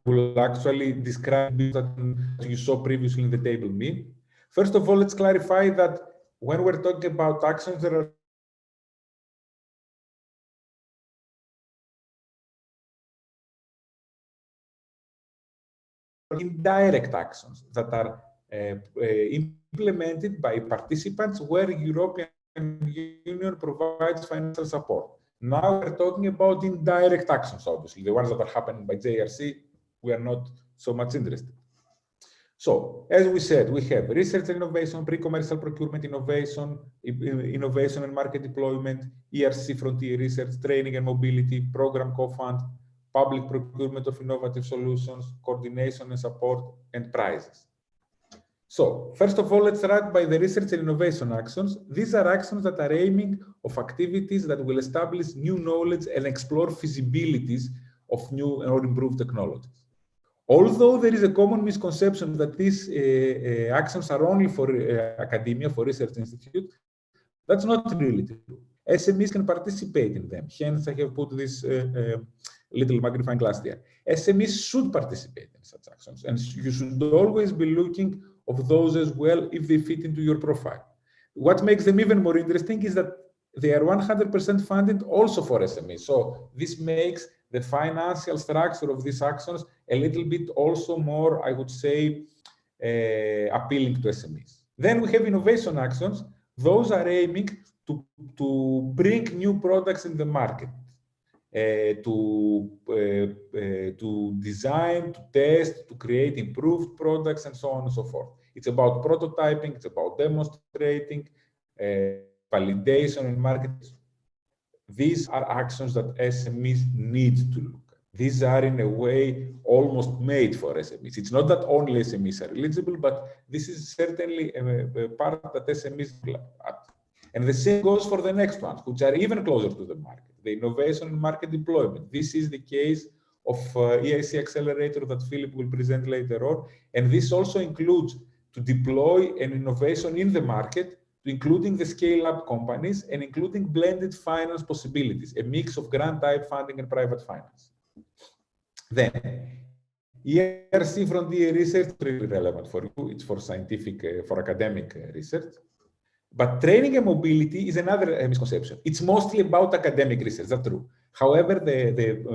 will actually describe that you saw previously in the table me. First of all, let's clarify that when we're talking about actions, there are indirect actions that are implemented by participants where European Union provides financial support. Now we're talking about indirect actions, obviously, the ones that are happening by JRC, we are not so much interested. So, as we said, we have research and innovation, pre-commercial procurement innovation, innovation and market deployment, ERC frontier research, training and mobility, program co-fund, public procurement of innovative solutions, coordination and support, and prizes. So, first of all, let's start by the research and innovation actions. These are actions that are aiming of activities that will establish new knowledge and explore feasibilities of new or improved technologies. Although there is a common misconception that these actions are only for academia, for research institutes, that's not really true. SMEs can participate in them. Hence, I have put this little magnifying glass there. SMEs should participate in such actions, and you should always be looking of those as well if they fit into your profile. What makes them even more interesting is that they are 100% funded also for SMEs. So this makes the financial structure of these actions a little bit also more, I would say, appealing to SMEs. Then we have innovation actions. Those are aiming to bring new products in the market, to design, to test, to create improved products, and so on and so forth. It's about prototyping, it's about demonstrating, validation, and marketing. These are actions that SMEs need to look at. These are, in a way, almost made for SMEs. It's not that only SMEs are eligible, but this is certainly a part that SMEs look at. And the same goes for the next ones, which are even closer to the market, the innovation and market deployment. This is the case of EIC Accelerator that Philip will present later on. And this also includes to deploy an innovation in the market, including the scale-up companies and including blended finance possibilities, a mix of grant-type funding and private finance. Then, ERC frontier research is really relevant for you. It's for scientific, for academic research. But training and mobility is another misconception. It's mostly about academic research, that's true. However,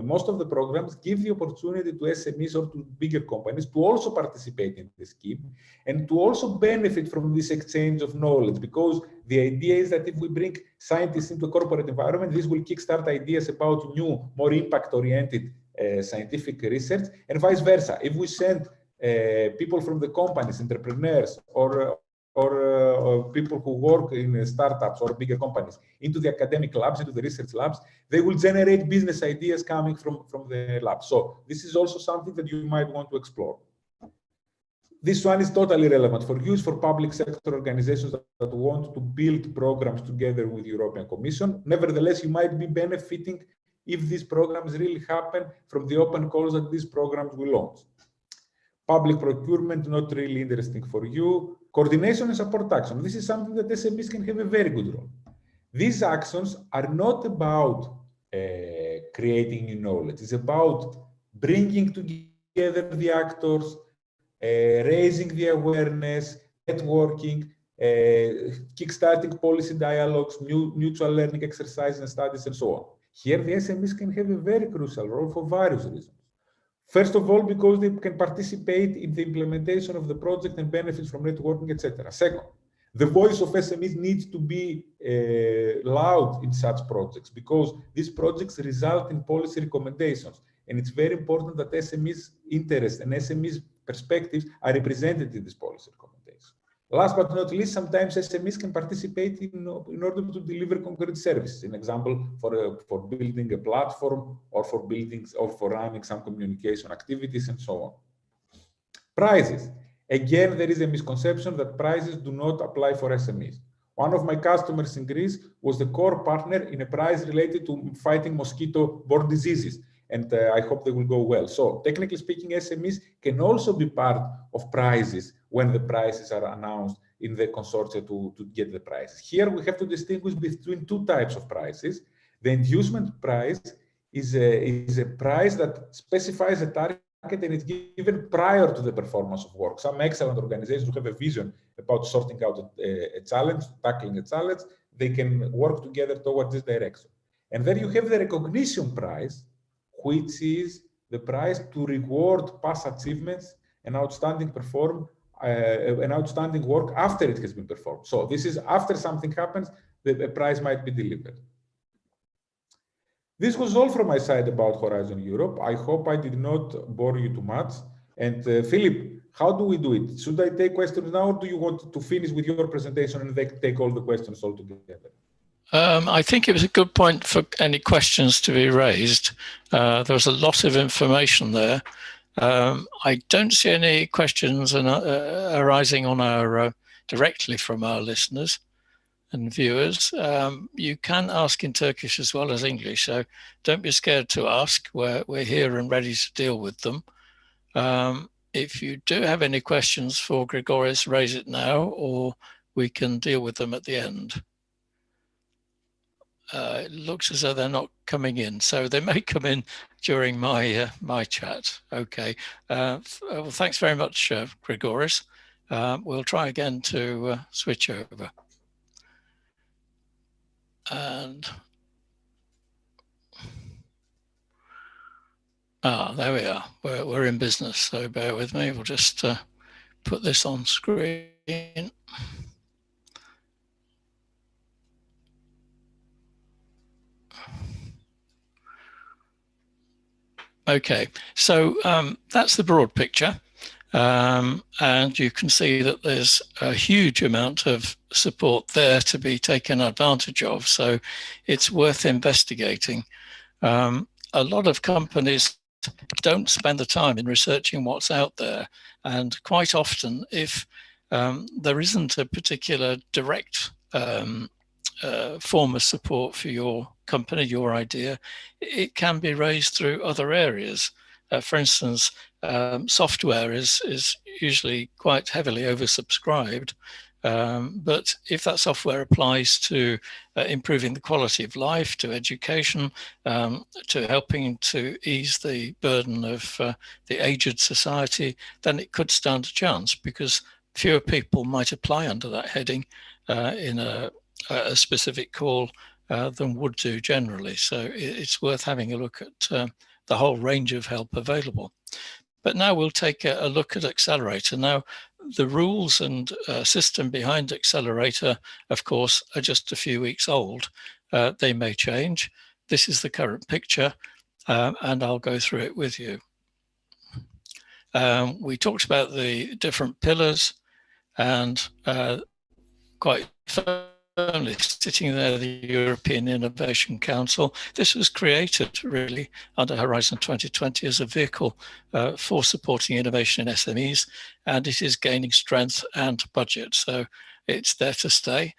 most of the programs give the opportunity to SMEs or to bigger companies to also participate in the scheme and to also benefit from this exchange of knowledge, because the idea is that if we bring scientists into a corporate environment, this will kickstart ideas about new, more impact-oriented scientific research, and vice versa. If we send people from the companies, entrepreneurs, or people who work in startups or bigger companies into the academic labs, into the research labs, they will generate business ideas coming from the lab. So this is also something that you might want to explore. This one is totally relevant for use for public sector organizations that want to build programs together with the European Commission. Nevertheless, you might be benefiting if these programs really happen from the open calls that these programs will launch. Public procurement, not really interesting for you. Coordination and support action. This is something that SMEs can have a very good role. These actions are not about creating new knowledge. It's about bringing together the actors, raising the awareness, networking, kickstarting policy dialogues, mutual learning exercises and studies, and so on. Here, the SMEs can have a very crucial role for various reasons. First of all, because they can participate in the implementation of the project and benefit from networking, etc. Second, the voice of SMEs needs to be loud in such projects, because these projects result in policy recommendations. And it's very important that SMEs' interests and SMEs' perspectives are represented in this policy recommendation. Last but not least, sometimes SMEs can participate in order to deliver concrete services. An example, for building a platform, or for running some communication activities, and so on. Prizes. Again, there is a misconception that prizes do not apply for SMEs. One of my customers in Greece was the core partner in a prize related to fighting mosquito-borne diseases. And I hope they will go well. So technically speaking, SMEs can also be part of prizes when the prizes are announced in the consortia to get the prizes. Here we have to distinguish between two types of prizes. The inducement prize is a prize that specifies a target and it's given prior to the performance of work. Some excellent organizations who have a vision about sorting out a challenge, tackling a challenge, they can work together towards this direction. And then you have the recognition prize, which is the prize to reward past achievements and outstanding work after it has been performed. So this is after something happens, the prize might be delivered. This was all from my side about Horizon Europe. I hope I did not bore you too much. And Philip, how do we do it? Should I take questions now, or do you want to finish with your presentation and then take all the questions all together? I think it was a good point for any questions to be raised. There was a lot of information there. I don't see any questions arising on our directly from our listeners and viewers. You can ask in Turkish as well as English, so don't be scared to ask. We're here and ready to deal with them. If you do have any questions for Grigoris, raise it now, or we can deal with them at the end. It looks as though they're not coming in, so they may come in during my my chat. Okay. Well, thanks very much, Grigoris. We'll try again to switch over. And There we are. We're in business, so bear with me. We'll just put this on screen. Okay, so that's the broad picture. And you can see that there's a huge amount of support there to be taken advantage of. So it's worth investigating. A lot of companies don't spend the time in researching what's out there. And quite often, if there isn't a particular direct form of support for your company, your idea, it can be raised through other areas. For instance, software is usually quite heavily oversubscribed. But if that software applies to improving the quality of life, to education, to helping to ease the burden of the aged society, then it could stand a chance, because fewer people might apply under that heading in a specific call than would do generally. So it's worth having a look at the whole range of help available. But now we'll take a look at Accelerator. Now, the rules and system behind Accelerator, of course, are just a few weeks old. They may change. This is the current picture, and I'll go through it with you. We talked about the different pillars, and quite firmly sitting there, the European Innovation Council. This was created really under Horizon 2020 as a vehicle for supporting innovation in SMEs, and it is gaining strength and budget. So it's there to stay.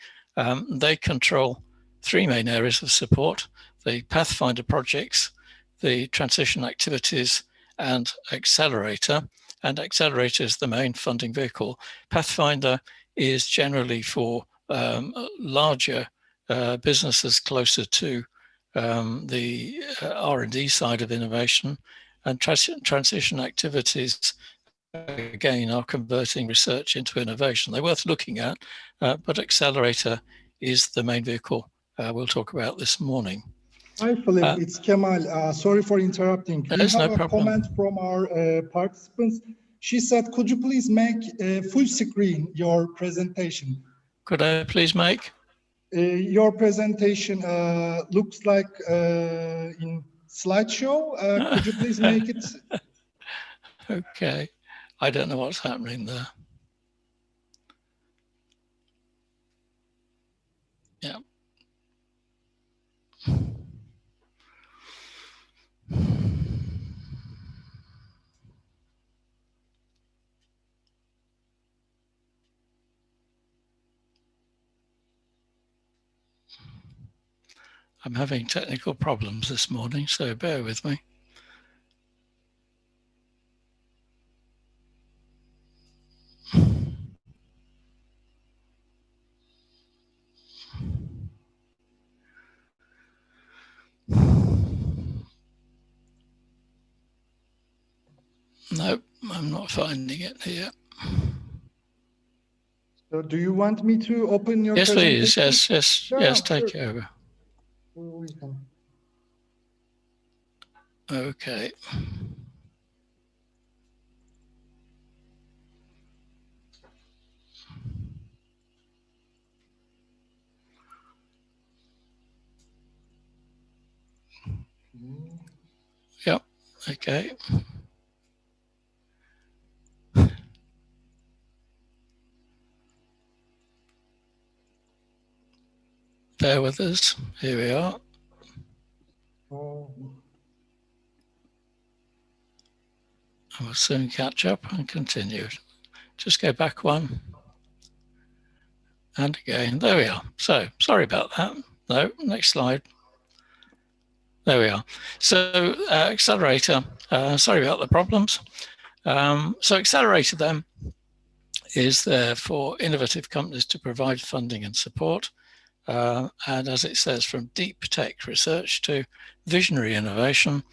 They control three main areas of support: the Pathfinder projects, the transition activities, and Accelerator. And Accelerator is the main funding vehicle. Pathfinder is generally for larger businesses closer to the R&D side of innovation, and transition activities again are converting research into innovation. They're worth looking at, but Accelerator is the main vehicle we'll talk about this morning. Hi Philip, it's Kemal. Sorry for interrupting. We have a comment from our participants. She said, could you please make full screen your presentation? Could I please make? Your presentation looks like in slideshow. Could you please make it? Okay. I don't know what's happening there. Yeah. I'm having technical problems this morning, so bear with me. Nope, I'm not finding it here. So do you want me to open your presentation? Please. Yes, yes, take over. Okay. Yep, okay. Bear with us. Here we are. I will soon catch up and continue. Just go back one. And again, there we are. So, sorry about that. No, next slide. There we are. So, Accelerator, sorry about the problems. So, Accelerator then is there for innovative companies to provide funding and support. And as it says, from deep tech research to visionary innovation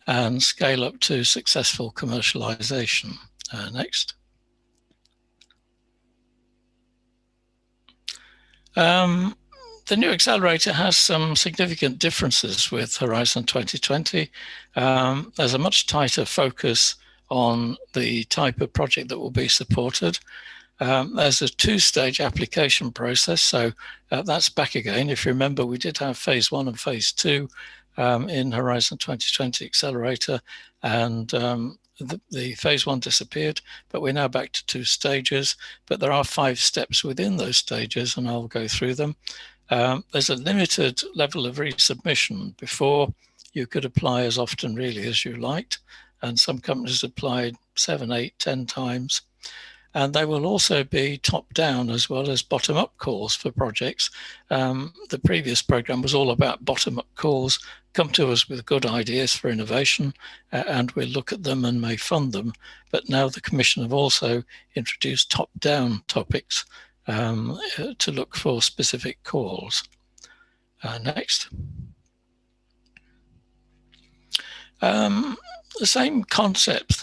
and scale up to successful commercialization. Next. The new accelerator has some significant differences with Horizon 2020. There's a much tighter focus on the type of project that will be supported. There's a two-stage application process, so that's back again. If you remember, we did have phase 1 and phase 2 in Horizon 2020 Accelerator, and the phase 1 disappeared, but we're now back to 2 stages. But there are 5 steps within those stages, and I'll go through them. There's a limited level of resubmission. Before, you could apply as often really as you liked, and some companies applied 7, 8, 10 times. And they will also be top-down as well as bottom-up calls for projects. The previous program was all about bottom-up calls. Come to us with good ideas for innovation, and we'll look at them and may fund them. But now the Commission have also introduced top-down topics to look for specific calls. Next. The same concepts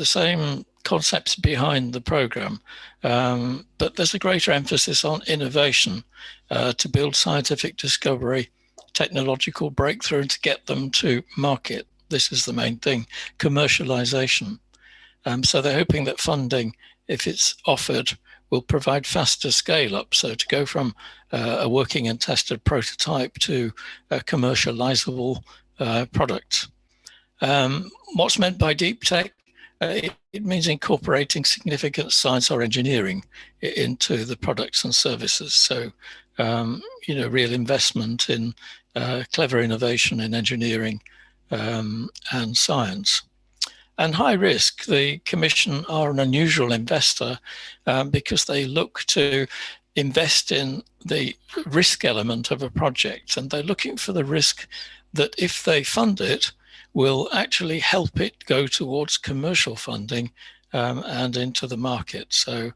behind the program, but there's a greater emphasis on innovation to build scientific discovery, technological breakthrough, and to get them to market. This is the main thing, commercialization. So they're hoping that funding, if it's offered, will provide faster scale up. So to go from a working and tested prototype to a commercializable product. What's meant by deep tech? It means incorporating significant science or engineering into the products and services. So, real investment in clever innovation in engineering and science. And high risk, the Commission are an unusual investor because they look to invest in the risk element of a project. And they're looking for the risk that if they fund it, will actually help it go towards commercial funding and into the market. So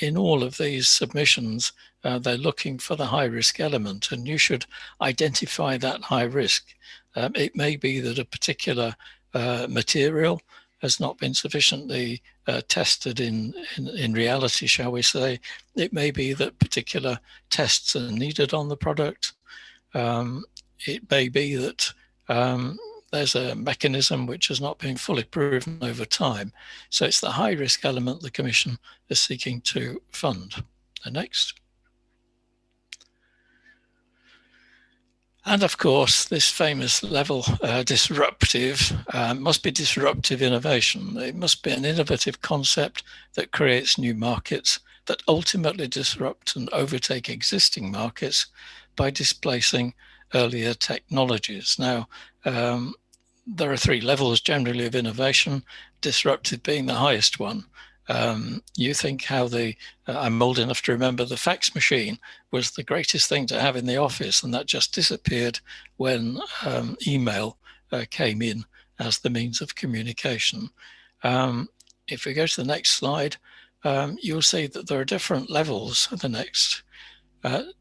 in all of these submissions, they're looking for the high risk element, and you should identify that high risk. It may be that a particular material has not been sufficiently tested in reality, shall we say. It may be that particular tests are needed on the product. It may be that there's a mechanism which has not been fully proven over time. So it's the high risk element the Commission is seeking to fund. And next. And of course, this famous level, disruptive, must be disruptive innovation. It must be an innovative concept that creates new markets that ultimately disrupt and overtake existing markets by displacing earlier technologies. Now, there are 3 levels generally of innovation, disruptive being the highest one. You think how I'm old enough to remember the fax machine was the greatest thing to have in the office, and that just disappeared when email came in as the means of communication. If we go to the next slide, you'll see that there are different levels. The next.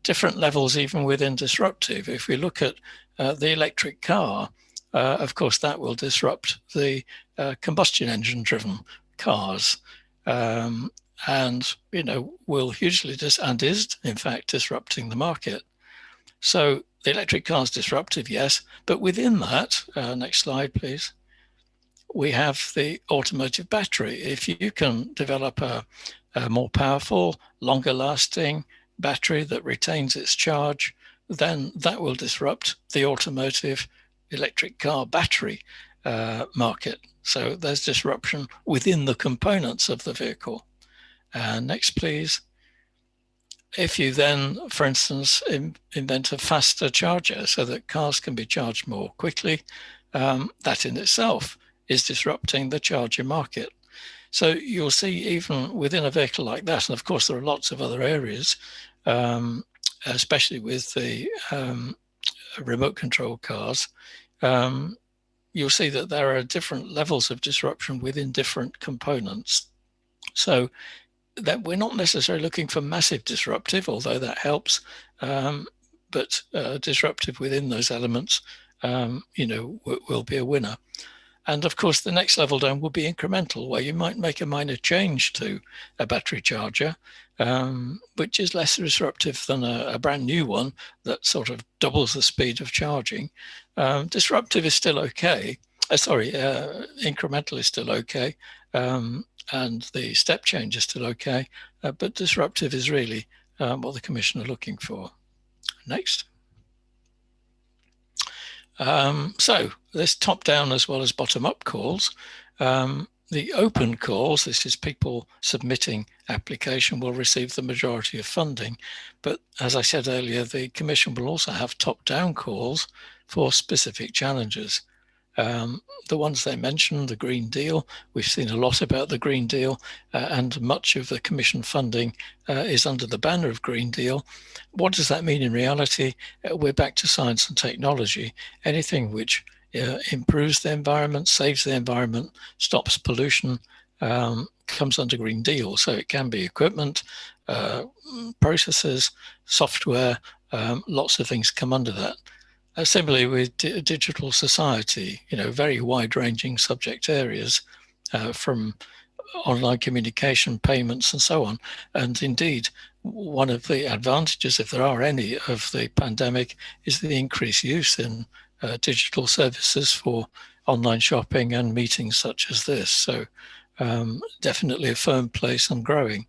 Different levels even within disruptive. If we look at the electric car, of course, that will disrupt the combustion engine driven cars. And, will hugely and is, in fact, disrupting the market. So the electric car is disruptive, yes, but within that, next slide, please, we have the automotive battery. If you can develop a more powerful, longer lasting battery that retains its charge, then that will disrupt the automotive electric car battery market. So there's disruption within the components of the vehicle. Next, please. If you then, for instance, invent a faster charger so that cars can be charged more quickly, that in itself is disrupting the charger market. So you'll see even within a vehicle like that, and of course there are lots of other areas, especially with the remote control cars, you'll see that there are different levels of disruption within different components. So that we're not necessarily looking for massive disruptive, although that helps, but disruptive within those elements, will be a winner. And of course, the next level down will be incremental, where you might make a minor change to a battery charger, which is less disruptive than a brand new one that sort of doubles the speed of charging. Disruptive is still okay. Incremental is still okay. And the step change is still okay. But disruptive is really what the Commission are looking for. Next. So this top-down as well as bottom-up calls. The open calls, this is people submitting application, will receive the majority of funding. But as I said earlier, the Commission will also have top-down calls for specific challenges. The ones they mentioned, the Green Deal, we've seen a lot about the Green Deal, and much of the Commission funding is under the banner of Green Deal. What does that mean in reality? We're back to science and technology. Anything which improves the environment, saves the environment, stops pollution, comes under Green Deal. So it can be equipment, processes, software, lots of things come under that. Similarly with digital society, very wide-ranging subject areas from online communication, payments, and so on. And indeed, one of the advantages, if there are any, of the pandemic is the increased use in digital services for online shopping and meetings such as this. So definitely a firm place and growing.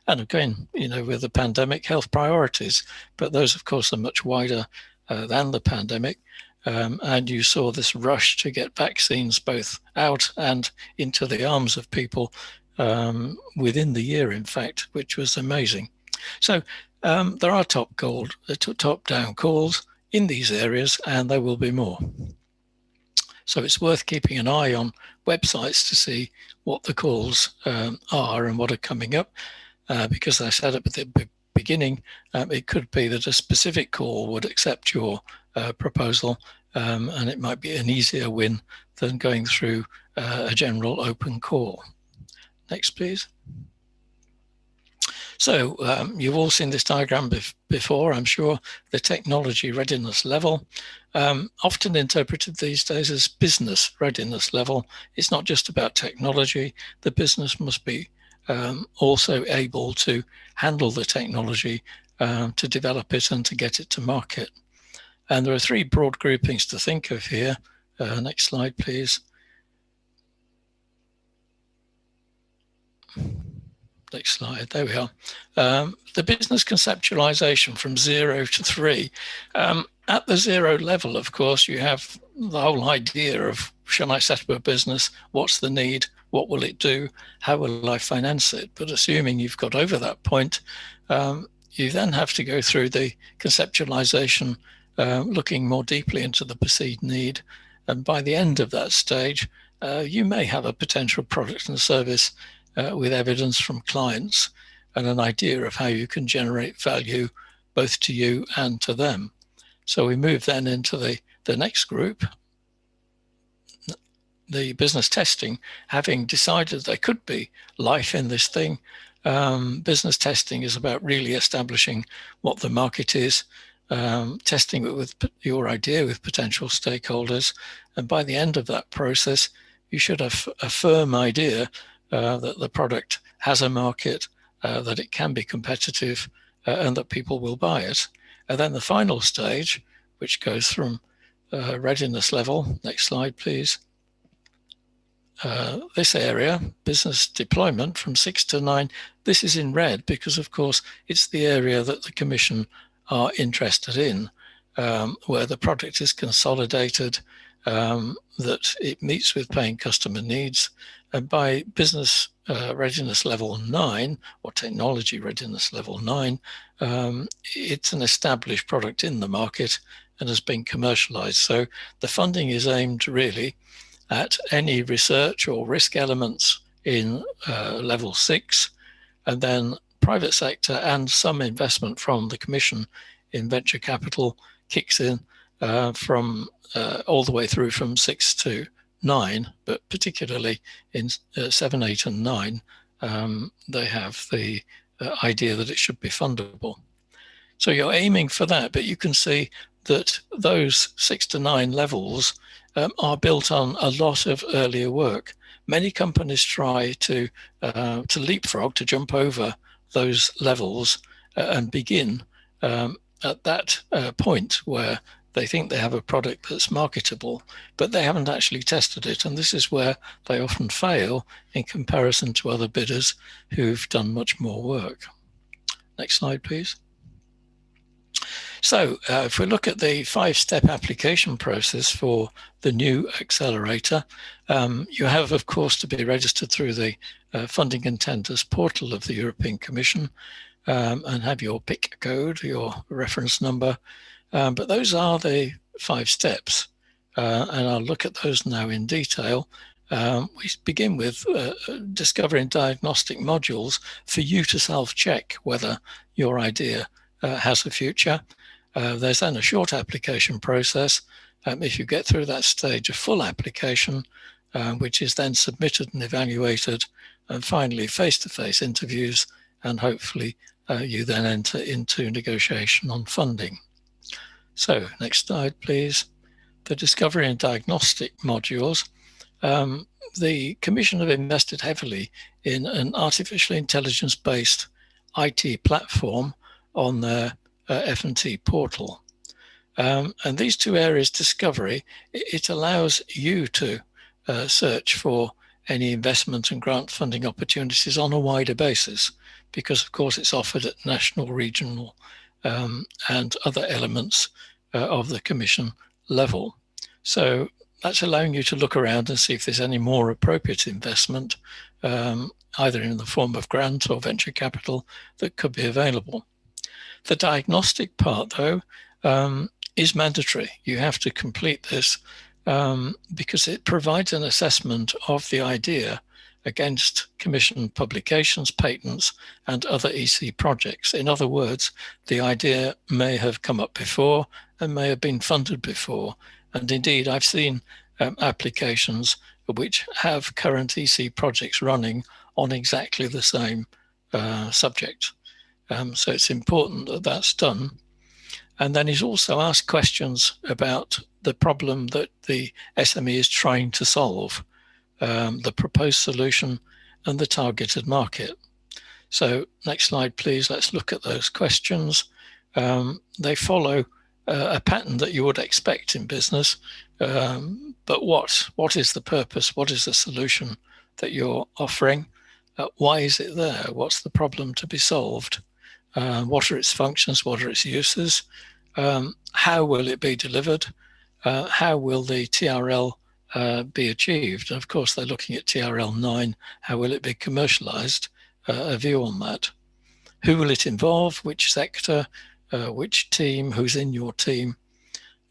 And again, with the pandemic, health priorities, but those, of course, are much wider than the pandemic. And you saw this rush to get vaccines both out and into the arms of people within the year, in fact, which was amazing. So there are top-down calls in these areas, and there will be more. So it's worth keeping an eye on websites to see what the calls are and what are coming up, because I said at the beginning, it could be that a specific call would accept your proposal, and it might be an easier win than going through a general open call. Next, please. So you've all seen this diagram before, I'm sure, the technology readiness level, often interpreted these days as business readiness level. It's not just about technology. The business must be also able to handle the technology, to develop it and to get it to market. And there are three broad groupings to think of here. Next slide, please. Next slide, there we are. The business conceptualization from 0 to 3. At the 0 level, of course, you have the whole idea of, shall I set up a business? What's the need? What will it do? How will I finance it? But assuming you've got over that point, you then have to go through the conceptualization, looking more deeply into the perceived need. And by the end of that stage, you may have a potential product and service with evidence from clients and an idea of how you can generate value both to you and to them. So we move then into the next group, the business testing. Having decided there could be life in this thing, business testing is about really establishing what the market is, testing it with your idea with potential stakeholders. And by the end of that process, you should have a firm idea that the product has a market, that it can be competitive, and that people will buy it. And then the final stage, which goes from readiness level, next slide, please. This area, business deployment from 6 to 9, this is in red because, of course, it's the area that the Commission are interested in, where the product is consolidated, that it meets with paying customer needs. And by business readiness level 9, or technology readiness level 9, it's an established product in the market and has been commercialized. So the funding is aimed really at any research or risk elements in level 6, and then private sector and some investment from the Commission in venture capital kicks in from all the way through from 6 to 9, but particularly in 7, 8, and 9, they have the idea that it should be fundable. So you're aiming for that, but you can see that those 6 to 9 levels are built on a lot of earlier work. Many companies try to leapfrog, to jump over those levels and begin at that point where they think they have a product that's marketable, but they haven't actually tested it. And this is where they often fail in comparison to other bidders who've done much more work. Next slide, please. So if we look at the 5-step application process for the new accelerator, you have, of course, to be registered through the Funding and Tenders portal of the European Commission and have your PIC code, your reference number. But those are the 5 steps, and I'll look at those now in detail. We begin with discovering diagnostic modules for you to self-check whether your idea has a future. There's then a short application process. If you get through that stage, a full application, which is then submitted and evaluated, and finally face-to-face interviews, and hopefully you then enter into negotiation on funding. So next slide, please. The discovery and diagnostic modules. The Commission have invested heavily in an artificial intelligence-based IT platform on their F&T portal. And these two areas, discovery, it allows you to search for any investment and grant funding opportunities on a wider basis, because of course it's offered at national, regional, and other elements of the Commission level. So that's allowing you to look around and see if there's any more appropriate investment, either in the form of grant or venture capital, that could be available. The diagnostic part, though, is mandatory. You have to complete this because it provides an assessment of the idea against Commission publications, patents, and other EC projects. In other words, the idea may have come up before and may have been funded before. And indeed, I've seen applications which have current EC projects running on exactly the same subject. So it's important that that's done. And then he's also asked questions about the problem that the SME is trying to solve, the proposed solution and the targeted market. So next slide, please. Let's look at those questions. They follow a pattern that you would expect in business, but what is the purpose? What is the solution that you're offering? Why is it there? What's the problem to be solved? What are its functions? What are its uses? How will it be delivered? How will the TRL be achieved? And of course, they're looking at TRL 9. How will it be commercialized? A view on that. Who will it involve? Which sector? Which team? Who's in your team?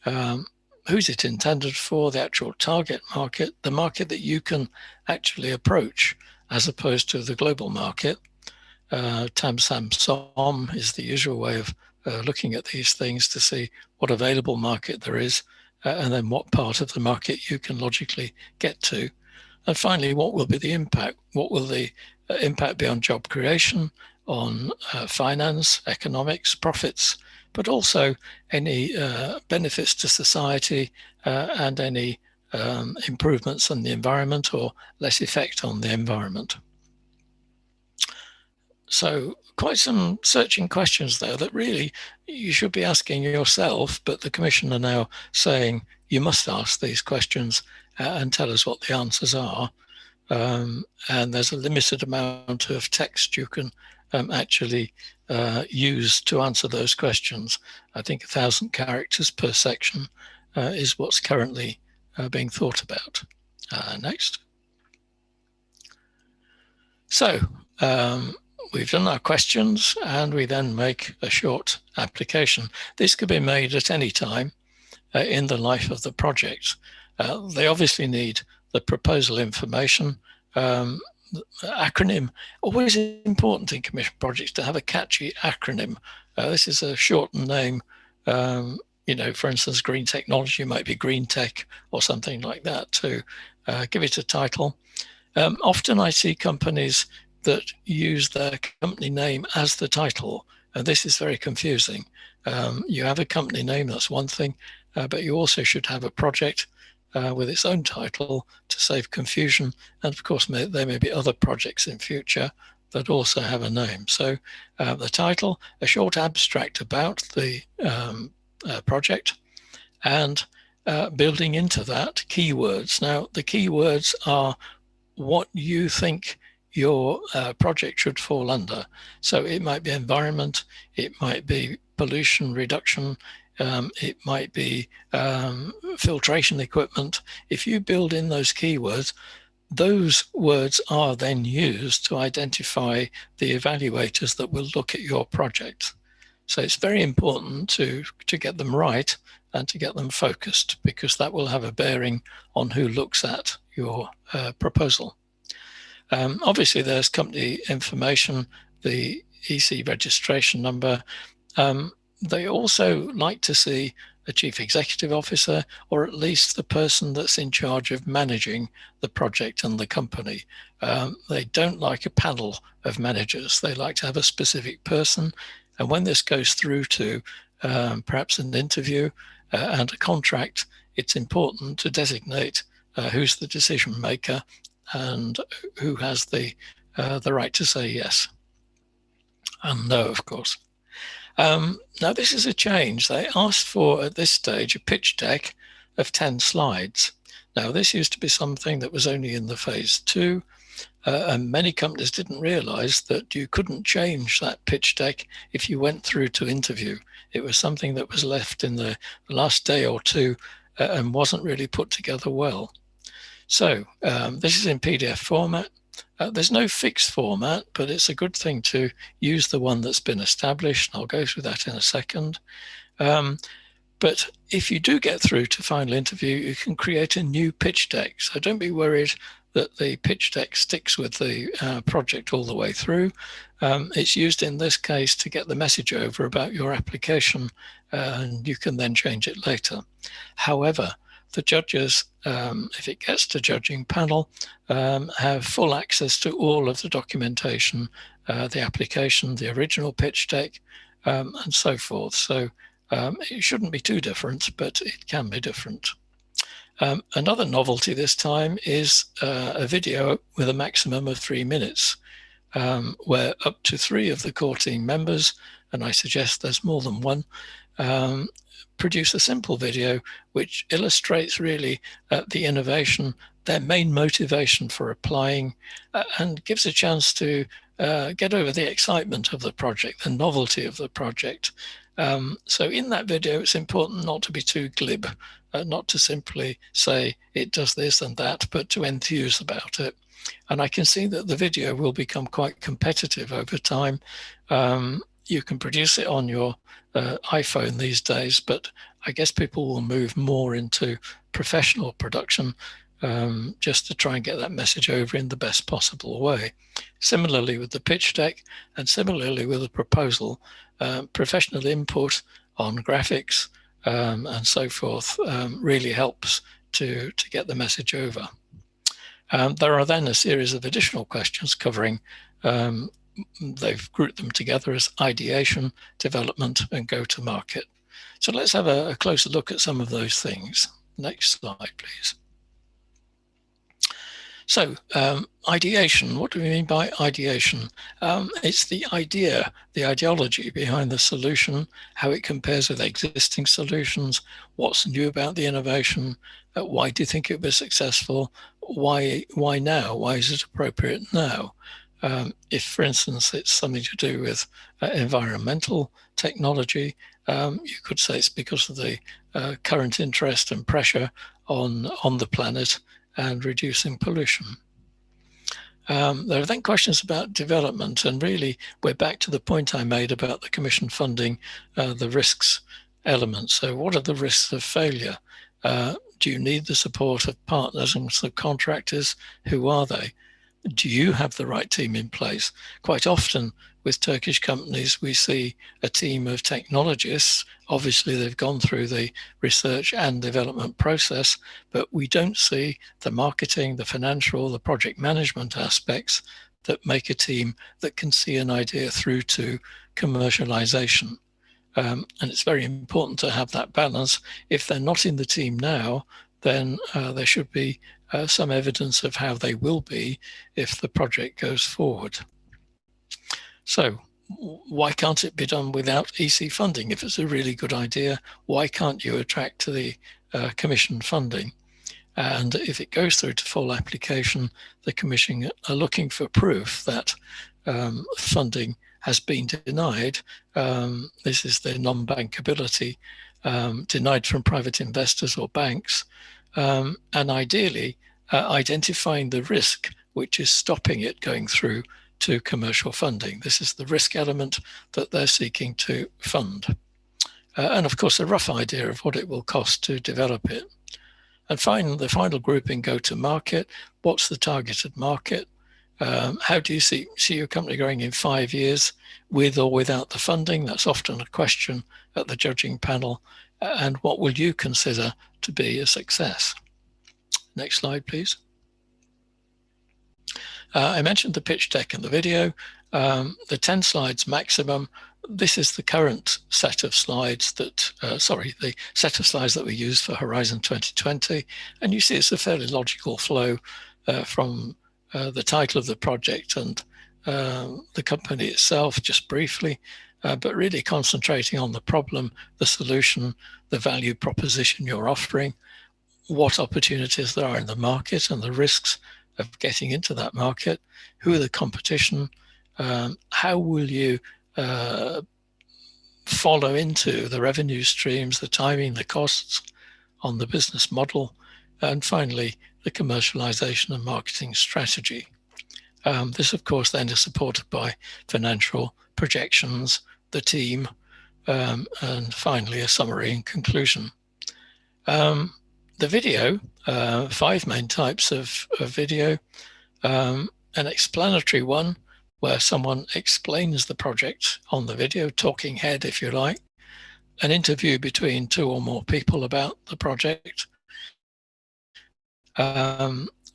Who's it intended for? The actual target market, the market that you can actually approach, as opposed to the global market. Tam Sam Som is the usual way of looking at these things to see what available market there is, and then what part of the market you can logically get to. And finally, what will be the impact? What will the impact be on job creation, on finance, economics, profits, but also any benefits to society and any improvements on the environment or less effect on the environment. So quite some searching questions there that really you should be asking yourself, but the Commission are now saying you must ask these questions and tell us what the answers are. And there's a limited amount of text you can actually use to answer those questions. I think 1,000 characters per section is what's currently being thought about. Next. So, we've done our questions and we then make a short application. This could be made at any time in the life of the project. They obviously need the proposal information. Acronym, always important in commission projects to have a catchy acronym. This is a shortened name. You know, for instance, green technology might be green tech or something like that to give it a title. Often I see companies that use their company name as the title, and this is very confusing. You have a company name, that's one thing, but you also should have a project with its own title to save confusion. And of course, there may be other projects in future that also have a name. So the title, a short abstract about the project, and building into that keywords. Now, the keywords are what you think your project should fall under. So it might be environment, it might be pollution reduction, it might be filtration equipment. If you build in those keywords, those words are then used to identify the evaluators that will look at your project. So it's very important to get them right and to get them focused, because that will have a bearing on who looks at your proposal. Obviously, there's company information, the EC registration number. They also like to see a chief executive officer, or at least the person that's in charge of managing the project and the company. They don't like a panel of managers. They like to have a specific person. And when this goes through to perhaps an interview and a contract, it's important to designate who's the decision maker and who has the right to say yes and no, of course. Now, this is a change. They asked for, at this stage, a pitch deck of 10 slides. Now, this used to be something that was only in the phase 2, and many companies didn't realize that you couldn't change that pitch deck if you went through to interview. It was something that was left in the last day or two and wasn't really put together well. So this is in PDF format. There's no fixed format, but it's a good thing to use the one that's been established. I'll go through that in a second. But if you do get through to final interview, you can create a new pitch deck. So don't be worried that the pitch deck sticks with the project all the way through. It's used in this case to get the message over about your application, and you can then change it later. However, the judges, if it gets to judging panel, have full access to all of the documentation, the application, the original pitch deck, and so forth. So it shouldn't be too different, but it can be different. Another novelty this time is a video with a maximum of 3 minutes, where up to 3 of the core team members, and I suggest there's more than one, produce a simple video which illustrates really the innovation, their main motivation for applying, and gives a chance to get over the excitement of the project, the novelty of the project. So in that video, it's important not to be too glib, not to simply say it does this and that, but to enthuse about it. And I can see that the video will become quite competitive over time. You can produce it on your iPhone these days, but I guess people will move more into professional production just to try and get that message over in the best possible way. Similarly with the pitch deck, and similarly with the proposal, professional input on graphics and so forth really helps to get the message over. There are then a series of additional questions covering, they've grouped them together as ideation, development, and go-to-market. So let's have a closer look at some of those things. Next slide, please. So ideation, what do we mean by ideation? It's the idea, the ideology behind the solution, how it compares with existing solutions, what's new about the innovation, why do you think it was successful, why now, why is it appropriate now? If, for instance, it's something to do with environmental technology, you could say it's because of the current interest and pressure on the planet and reducing pollution. There are then questions about development, and really we're back to the point I made about the Commission funding, the risks element. So what are the risks of failure? Do you need the support of partners and subcontractors? Who are they? Do you have the right team in place? Quite often with Turkish companies, we see a team of technologists. Obviously, they've gone through the research and development process, but we don't see the marketing, the financial, the project management aspects that make a team that can see an idea through to commercialization. And it's very important to have that balance. If they're not in the team now, then there should be some evidence of how they will be if the project goes forward. So why can't it be done without EC funding? If it's a really good idea, why can't you attract the Commission funding? And if it goes through to full application, the Commission are looking for proof that funding has been denied. This is the non-bankability, denied from private investors or banks, and ideally identifying the risk which is stopping it going through to commercial funding. This is the risk element that they're seeking to fund. And of course, a rough idea of what it will cost to develop it. And finally, the final grouping, go to market. What's the targeted market? How do you see your company growing in 5 years with or without the funding? That's often a question at the judging panel. And what will you consider to be a success? Next slide, please. I mentioned the pitch deck in the video, the 10 slides maximum. This is the current set of slides that, the set of slides that we use for Horizon 2020. And you see it's a fairly logical flow from the title of the project and the company itself, just briefly, but really concentrating on the problem, the solution, the value proposition you're offering, what opportunities there are in the market and the risks of getting into that market, who are the competition, how will you follow into the revenue streams, the timing, the costs on the business model, and finally, the commercialization and marketing strategy. This, of course, then is supported by financial projections, the team, and finally, a summary and conclusion. The video, 5 main types of video, an explanatory one where someone explains the project on the video, talking head if you like, an interview between 2 or more people about the project,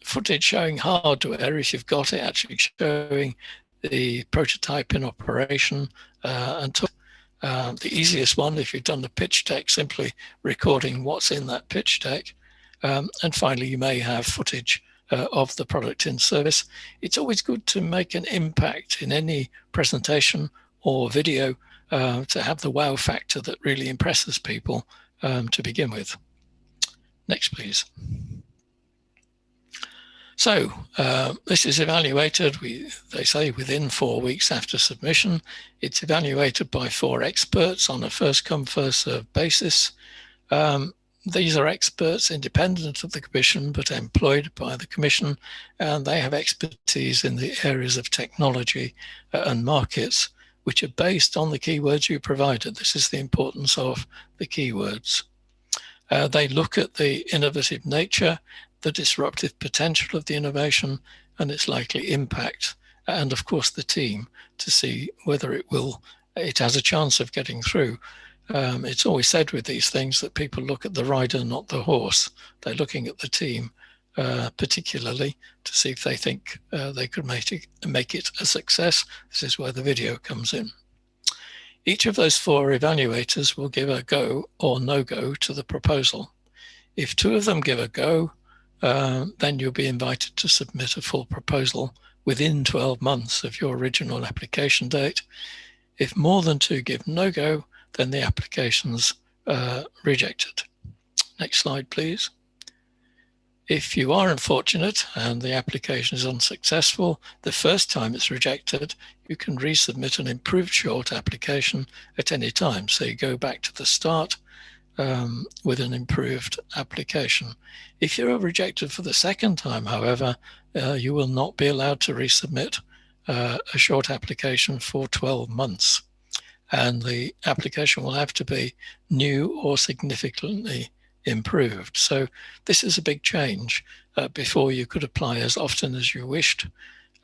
footage showing hardware if you've got it, actually showing the prototype in operation, and the easiest one, if you've done the pitch deck, simply recording what's in that pitch deck. And finally, you may have footage of the product in service. It's always good to make an impact in any presentation or video to have the wow factor that really impresses people to begin with. Next, please. So this is evaluated, they say, within 4 weeks after submission. It's evaluated by 4 experts on a first-come, first-served basis. These are experts independent of the Commission, but employed by the Commission, and they have expertise in the areas of technology and markets, which are based on the keywords you provided. This is the importance of the keywords. They look at the innovative nature, the disruptive potential of the innovation, and its likely impact, and of course the team, to see whether it has a chance of getting through. It's always said with these things that people look at the rider, not the horse. They're looking at the team, particularly, to see if they think they could make it a success. This is where the video comes in. Each of those 4 evaluators will give a go or no-go to the proposal. If 2 of them give a go, then you'll be invited to submit a full proposal within 12 months of your original application date. If more than 2 give no-go, then the application's rejected. Next slide, please. If you are unfortunate and the application is unsuccessful, the first time it's rejected, you can resubmit an improved short application at any time. So you go back to the start with an improved application. If you're rejected for the second time, however, you will not be allowed to resubmit a short application for 12 months. And the application will have to be new or significantly improved. So this is a big change. Before you could apply as often as you wished.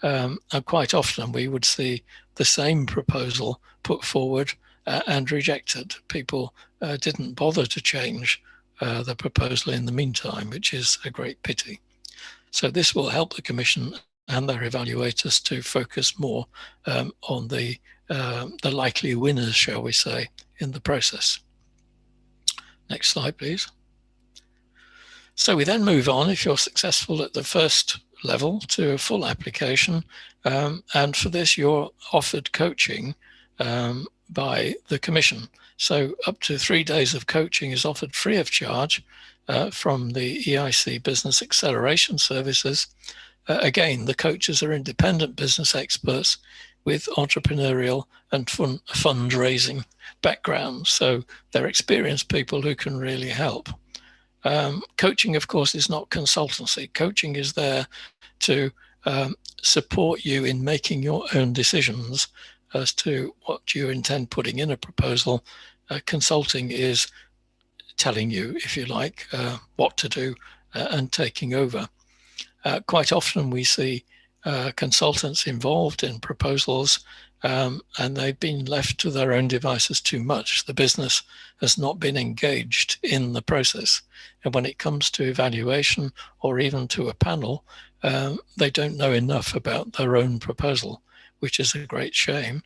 And quite often we would see the same proposal put forward and rejected. People didn't bother to change the proposal in the meantime, which is a great pity. So this will help the Commission and their evaluators to focus more on the likely winners, shall we say, in the process. Next slide, please. So we then move on. If you're successful at the first level to a full application. And for this, you're offered coaching by the Commission. So up to 3 days of coaching is offered free of charge from the EIC Business Acceleration Services. Again, the coaches are independent business experts with entrepreneurial and fundraising backgrounds. So they're experienced people who can really help. Coaching, of course, is not consultancy. Coaching is there to support you in making your own decisions as to what you intend putting in a proposal. Consulting is telling you, if you like, what to do and taking over. Quite often we see consultants involved in proposals and they've been left to their own devices too much. The business has not been engaged in the process. And when it comes to evaluation or even to a panel, they don't know enough about their own proposal, which is a great shame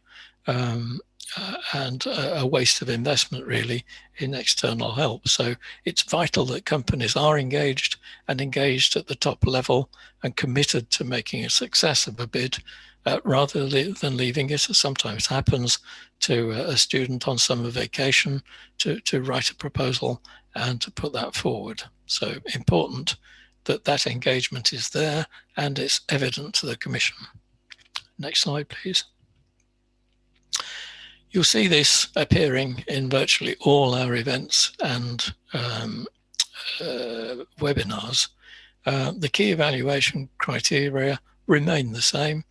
and a waste of investment really in external help. So it's vital that companies are engaged and engaged at the top level and committed to making a success of a bid rather than leaving it, as sometimes happens, to a student on summer vacation to write a proposal and to put that forward. So important that that engagement is there and it's evident to the Commission. Next slide, please. You'll see this appearing in virtually all our events and webinars. The key evaluation criteria remain the same.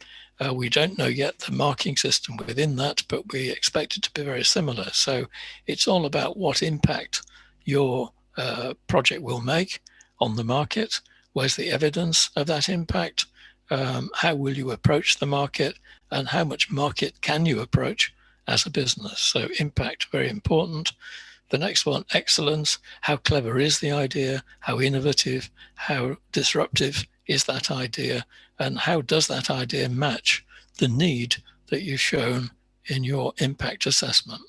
We don't know yet the marking system within that, but we expect it to be very similar. So it's all about what impact your project will make on the market. Where's the evidence of that impact? How will you approach the market? And how much market can you approach as a business? So impact, very important. The next one, excellence. How clever is the idea? How innovative, how disruptive is that idea? And how does that idea match the need that you've shown in your impact assessment?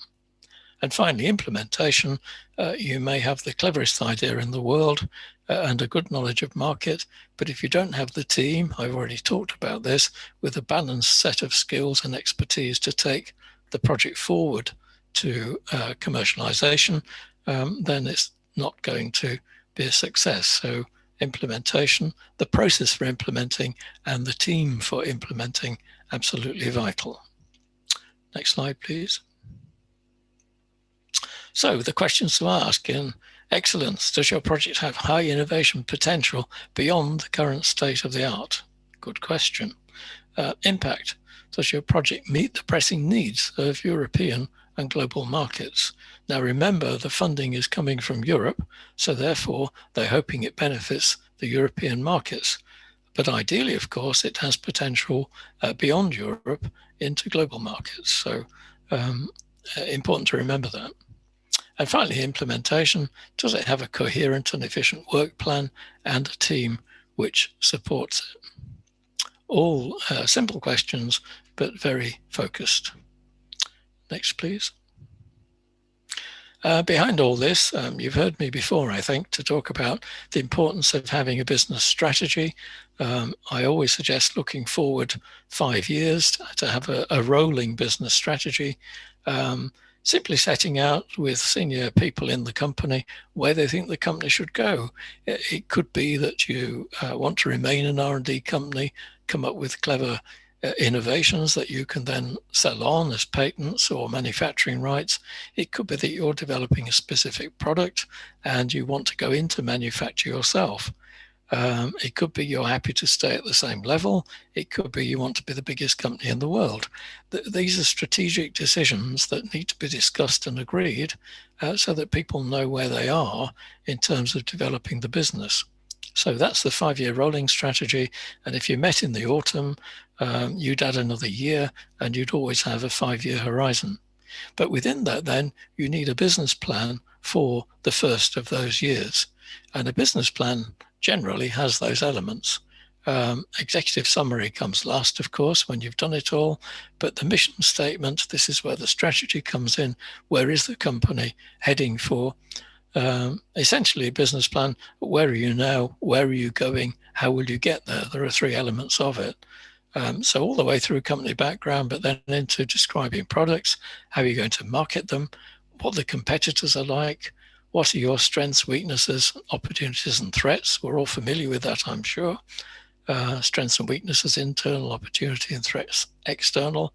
And finally, implementation. You may have the cleverest idea in the world and a good knowledge of market, but if you don't have the team, I've already talked about this, with a balanced set of skills and expertise to take the project forward to commercialization, then it's not going to be a success. So implementation, the process for implementing, and the team for implementing, absolutely vital. Next slide, please. So the questions to ask in excellence: does your project have high innovation potential beyond the current state of the art? Good question. Impact: does your project meet the pressing needs of European and global markets? Now remember, the funding is coming from Europe, so therefore they're hoping it benefits the European markets. But ideally, of course, it has potential beyond Europe into global markets. So important to remember that. And finally, implementation: does it have a coherent and efficient work plan and a team which supports it? All simple questions, but very focused. Next, please. Behind all this, you've heard me before, I think, to talk about the importance of having a business strategy. I always suggest looking forward 5 years to have a rolling business strategy. Simply setting out with senior people in the company where they think the company should go. It could be that you want to remain an R&D company, come up with clever innovations that you can then sell on as patents or manufacturing rights. It could be that you're developing a specific product and you want to go into manufacture yourself. It could be you're happy to stay at the same level. It could be you want to be the biggest company in the world. These are strategic decisions that need to be discussed and agreed so that people know where they are in terms of developing the business. So that's the 5-year rolling strategy. And if you met in the autumn, you'd add another year and you'd always have a 5-year horizon. But within that, then, you need a business plan for the first of those years. And a business plan generally has those elements. Executive summary comes last, of course, when you've done it all, but the mission statement, this is where the strategy comes in. Where is the company heading for? Essentially a business plan. Where are you now? Where are you going? how will you get there? There are three elements of it. So all the way through company background, but then into describing products, how are you going to market them, what the competitors are like, what are your strengths, weaknesses, opportunities and threats? We're all familiar with that, I'm sure. Strengths and weaknesses, internal, opportunity and threats, external.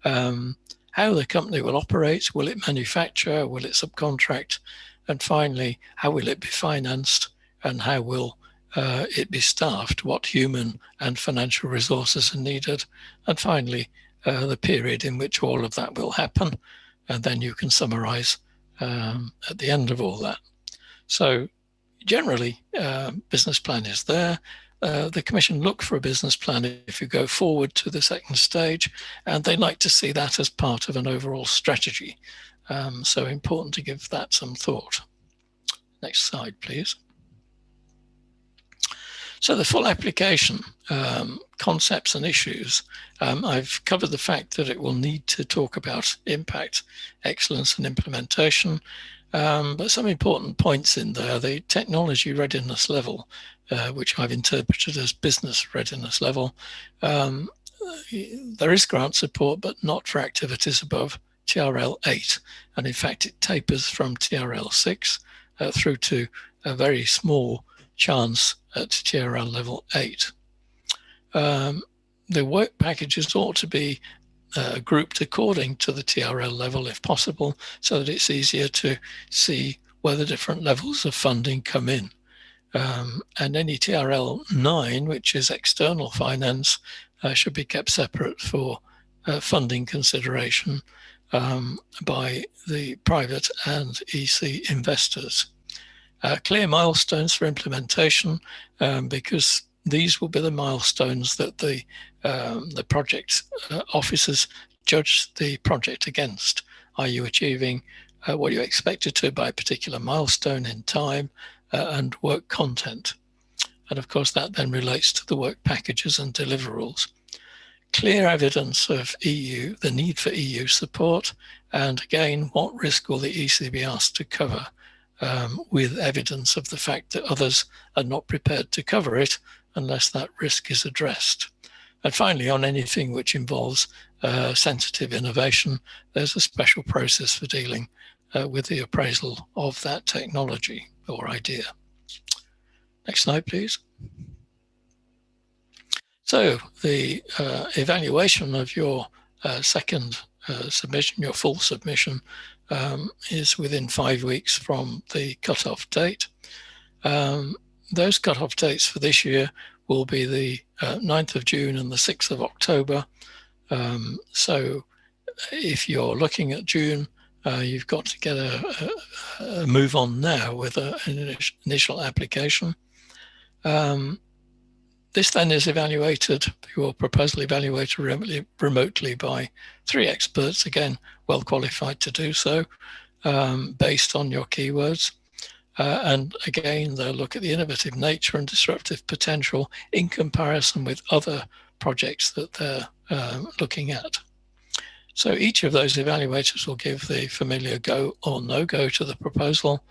How the company will operate, will it manufacture, will it subcontract? And finally, how will it be financed and how will it be staffed? What human and financial resources are needed? And finally, the period in which all of that will happen. And then you can summarize at the end of all that. So generally, business plan is there. The Commission look for a business plan if you go forward to the second stage, and they like to see that as part of an overall strategy. So important to give that some thought. Next slide, please. So the full application, concepts and issues, I've covered the fact that it will need to talk about impact, excellence and implementation, but some important points in there, the technology readiness level, which I've interpreted as business readiness level. There is grant support, but not for activities above TRL 8. And in fact, it tapers from TRL 6 through to a very small chance at TRL level 8. The work packages ought to be grouped according to the TRL level if possible, so that it's easier to see where the different levels of funding come in. And any TRL 9, which is external finance, should be kept separate for funding consideration by the private and EC investors. Clear milestones for implementation, because these will be the milestones that the project officers judge the project against. Are you achieving what you expected to by a particular milestone in time and work content? And of course, that then relates to the work packages and deliverables. Clear evidence of EU, the need for EU support, and again, what risk will the EC be asked to cover? With evidence of the fact that others are not prepared to cover it unless that risk is addressed. And finally, on anything which involves sensitive innovation, there's a special process for dealing with the appraisal of that technology or idea. Next slide, please. So the evaluation of your second submission, your full submission, is within 5 weeks from the cutoff date. Those cutoff dates for this year will be the 9th of June and the 6th of October. So if you're looking at June, you've got to get a move on now with an initial application. This then is evaluated, your proposal evaluated remotely by 3 experts, again, well qualified to do so, based on your keywords. And again, they'll look at the innovative nature and disruptive potential in comparison with other projects that they're looking at. So each of those evaluators will give the familiar go or no go to the proposal.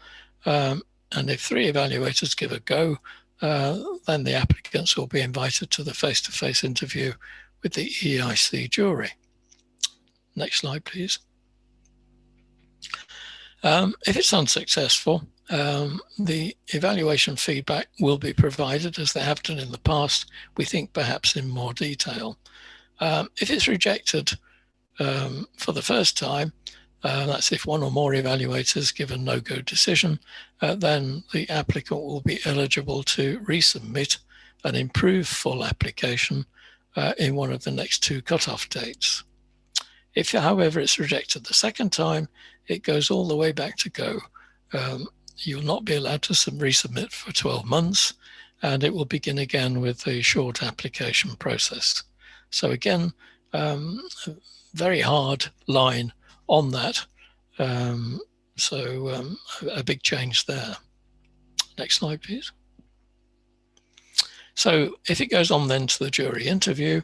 And if 3 evaluators give a go, then the applicants will be invited to the face-to-face interview with the EIC jury. Next slide, please. If it's unsuccessful, the evaluation feedback will be provided as they have done in the past, we think perhaps in more detail. If it's rejected for the first time, that's if 1 or more evaluators give a no-go decision, then the applicant will be eligible to resubmit an improved full application in one of the next 2 cutoff dates. If, however, it's rejected the second time, it goes all the way back to go. You'll not be allowed to resubmit for 12 months, and it will begin again with the short application process. So again, very hard line on that. A big change there. Next slide, please. So if it goes on then to the jury interview,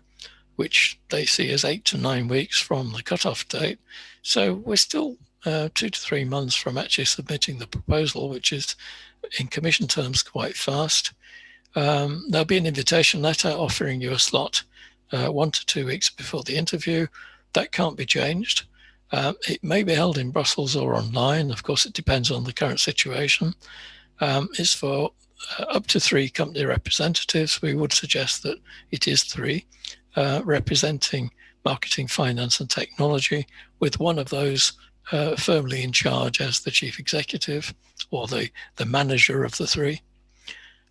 which they see as 8 to 9 weeks from the cutoff date, so we're still 2 to 3 months from actually submitting the proposal, which is in Commission terms quite fast. there'll be an invitation letter offering you a slot 1 to 2 weeks before the interview. That can't be changed. It may be held in Brussels or online. Of course, it depends on the current situation. It's for up to 3 company representatives. We would suggest that it is 3, representing marketing, finance, and technology, with one of those firmly in charge as the chief executive or the manager of the 3.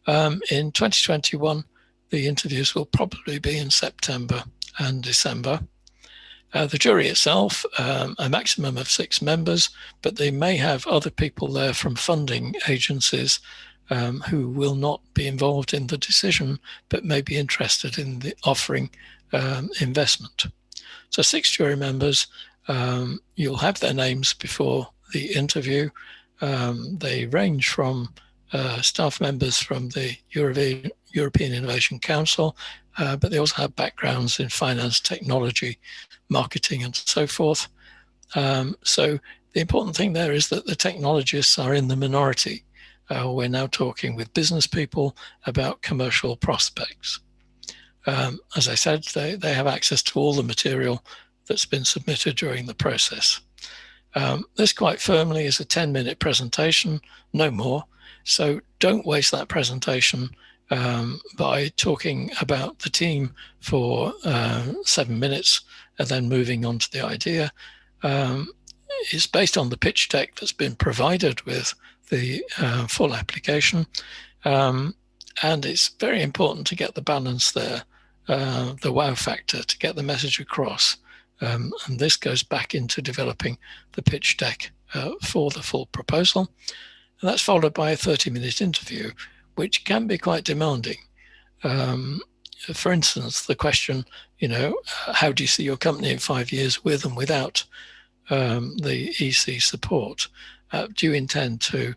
In 2021, the interviews will probably be in September and December. The jury itself, a maximum of 6 members, but they may have other people there from funding agencies who will not be involved in the decision, but may be interested in the offering investment. So 6 jury members, you'll have their names before the interview. They range from staff members from the European Innovation Council, but they also have backgrounds in finance, technology, marketing, and so forth. So the important thing there is that the technologists are in the minority. We're now talking with business people about commercial prospects. As I said, they have access to all the material that's been submitted during the process. This quite firmly is a 10-minute presentation, no more. So don't waste that presentation by talking about the team for 7 minutes and then moving on to the idea. It's based on the pitch deck that's been provided with the full application. And it's very important to get the balance there, the wow factor, to get the message across. And this goes back into developing the pitch deck for the full proposal. And that's followed by a 30-minute interview, which can be quite demanding. For instance, the question, how do you see your company in 5 years with and without the EC support? Do you intend to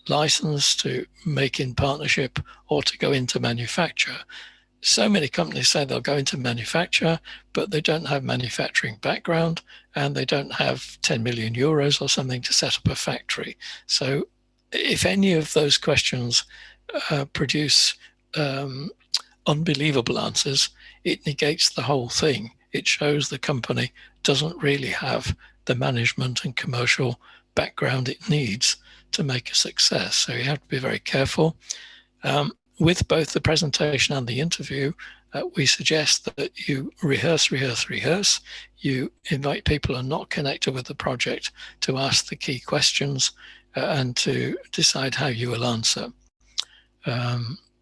license, to make in partnership, or to go into manufacture? So many companies say they'll go into manufacture, but they don't have manufacturing background and they don't have 10 million euros or something to set up a factory. So if any of those questions produce unbelievable answers, it negates the whole thing. It shows the company doesn't really have the management and commercial background it needs to make a success. So you have to be very careful. With both the presentation and the interview, we suggest that you rehearse. You invite people who are not connected with the project to ask the key questions and to decide how you will answer.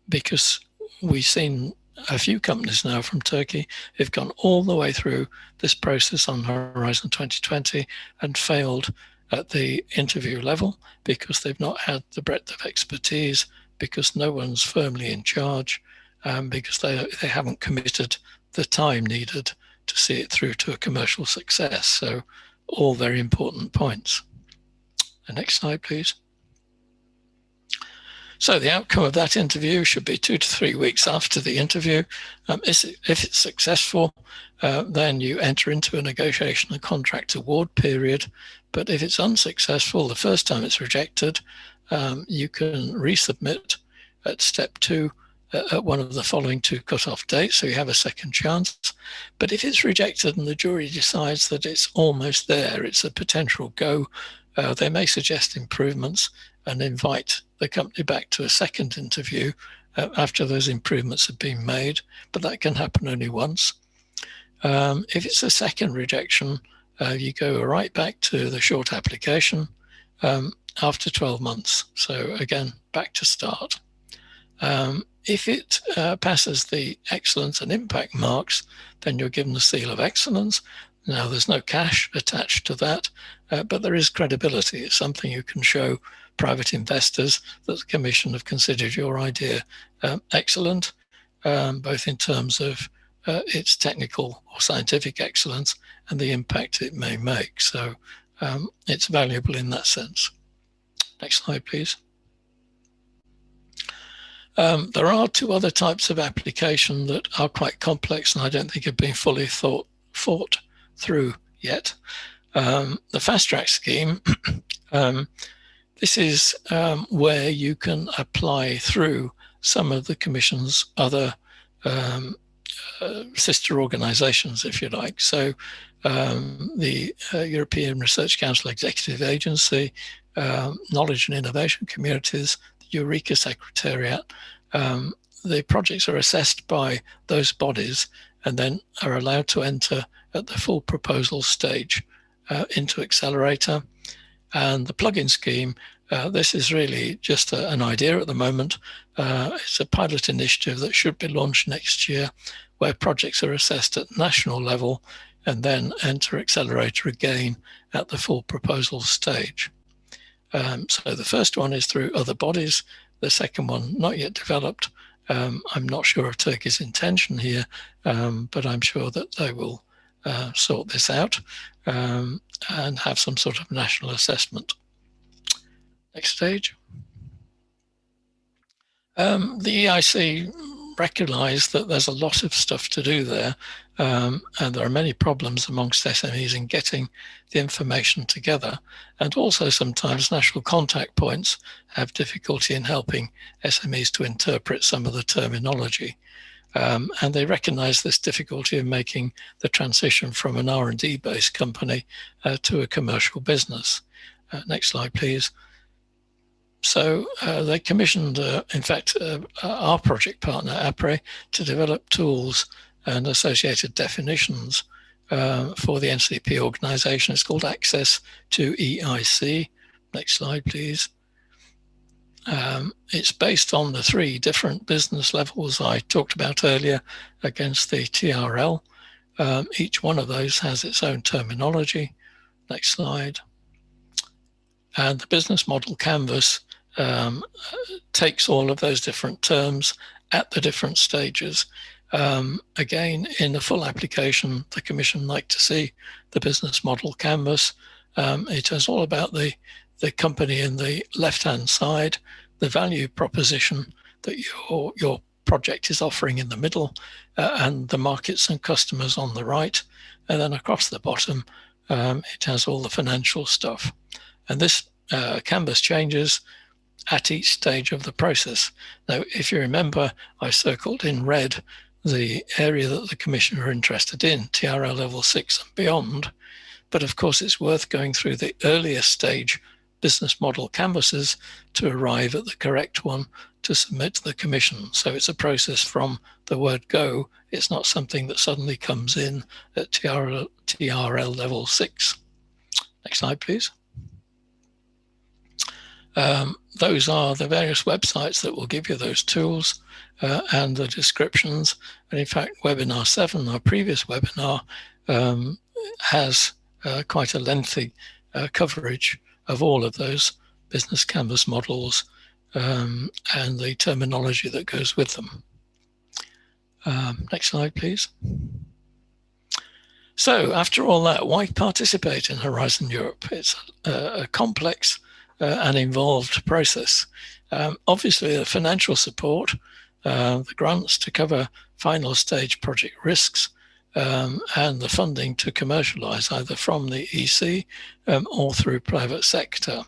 Because we've seen a few companies now from Turkey who've gone all the way through this process on Horizon 2020 and failed at the interview level because they've not had the breadth of expertise, because no one's firmly in charge, because they haven't committed the time needed to see it through to a commercial success. So all very important points. The next slide, please. So the outcome of that interview should be 2 to 3 weeks after the interview. If it's successful, then you enter into a negotiation and contract award period. But if it's unsuccessful, the first time it's rejected, you can resubmit at step 2 at one of the following 2 cutoff dates, so you have a second chance. But if it's rejected and the jury decides that it's almost there, it's a potential go, they may suggest improvements and invite the company back to a second interview after those improvements have been made, but that can happen only once. If it's a second rejection, you go right back to the short application after 12 months. So again, back to start. If it passes the excellence and impact marks, then you're given the seal of excellence. Now, there's no cash attached to that, but there is credibility. It's something you can show private investors that the Commission have considered your idea excellent, both in terms of its technical or scientific excellence and the impact it may make. So it's valuable in that sense. Next slide, please. There are 2 other types of application that are quite complex and I don't think have been fully thought through yet. The fast track scheme, this is where you can apply through some of the Commission's other sister organizations, if you like. So the European Research Council Executive Agency, Knowledge and Innovation Communities, the Eureka Secretariat. The projects are assessed by those bodies and then are allowed to enter at the full proposal stage into Accelerator. And the plugin scheme, this is really just an idea at the moment. It's a pilot initiative that should be launched next year, where projects are assessed at national level and then enter Accelerator again at the full proposal stage. So the first one is through other bodies. The second one, not yet developed. I'm not sure of Turkey's intention here, but I'm sure that they will sort this out and have some sort of national assessment. Next stage. The EIC recognise that there's a lot of stuff to do there, and there are many problems amongst SMEs in getting the information together, and also sometimes national contact points have difficulty in helping SMEs to interpret some of the terminology. And they recognise this difficulty in making the transition from an R&D based company to a commercial business. Next slide, please. So they commissioned, in fact, our project partner, APRE, to develop tools and associated definitions for the NCP organisation. It's called Access to EIC. Next slide, please. It's based on the 3 different business levels I talked about earlier against the TRL. Each one of those has its own terminology. Next slide. And the business model canvas takes all of those different terms at the different stages. Again, in the full application, the Commission like to see the business model canvas. It is all about the company in the left-hand side, the value proposition that your project is offering in the middle, and the markets and customers on the right. And then across the bottom, it has all the financial stuff. And this canvas changes at each stage of the process. Now, if you remember, I circled in red the area that the Commission are interested in, TRL level 6 and beyond. But of course, it's worth going through the earlier stage business model canvases to arrive at the correct one to submit to the Commission. So it's a process from the word go. It's not something that suddenly comes in at TRL level 6. Next slide, please. Those are the various websites that will give you those tools and the descriptions. And in fact, webinar 7, our previous webinar, has quite a lengthy coverage of all of those business canvas models and the terminology that goes with them. Next slide, please. So after all that, why participate in Horizon Europe? It's a complex and involved process. Obviously, the financial support, the grants to cover final stage project risks, and the funding to commercialize either from the EC or through private sector.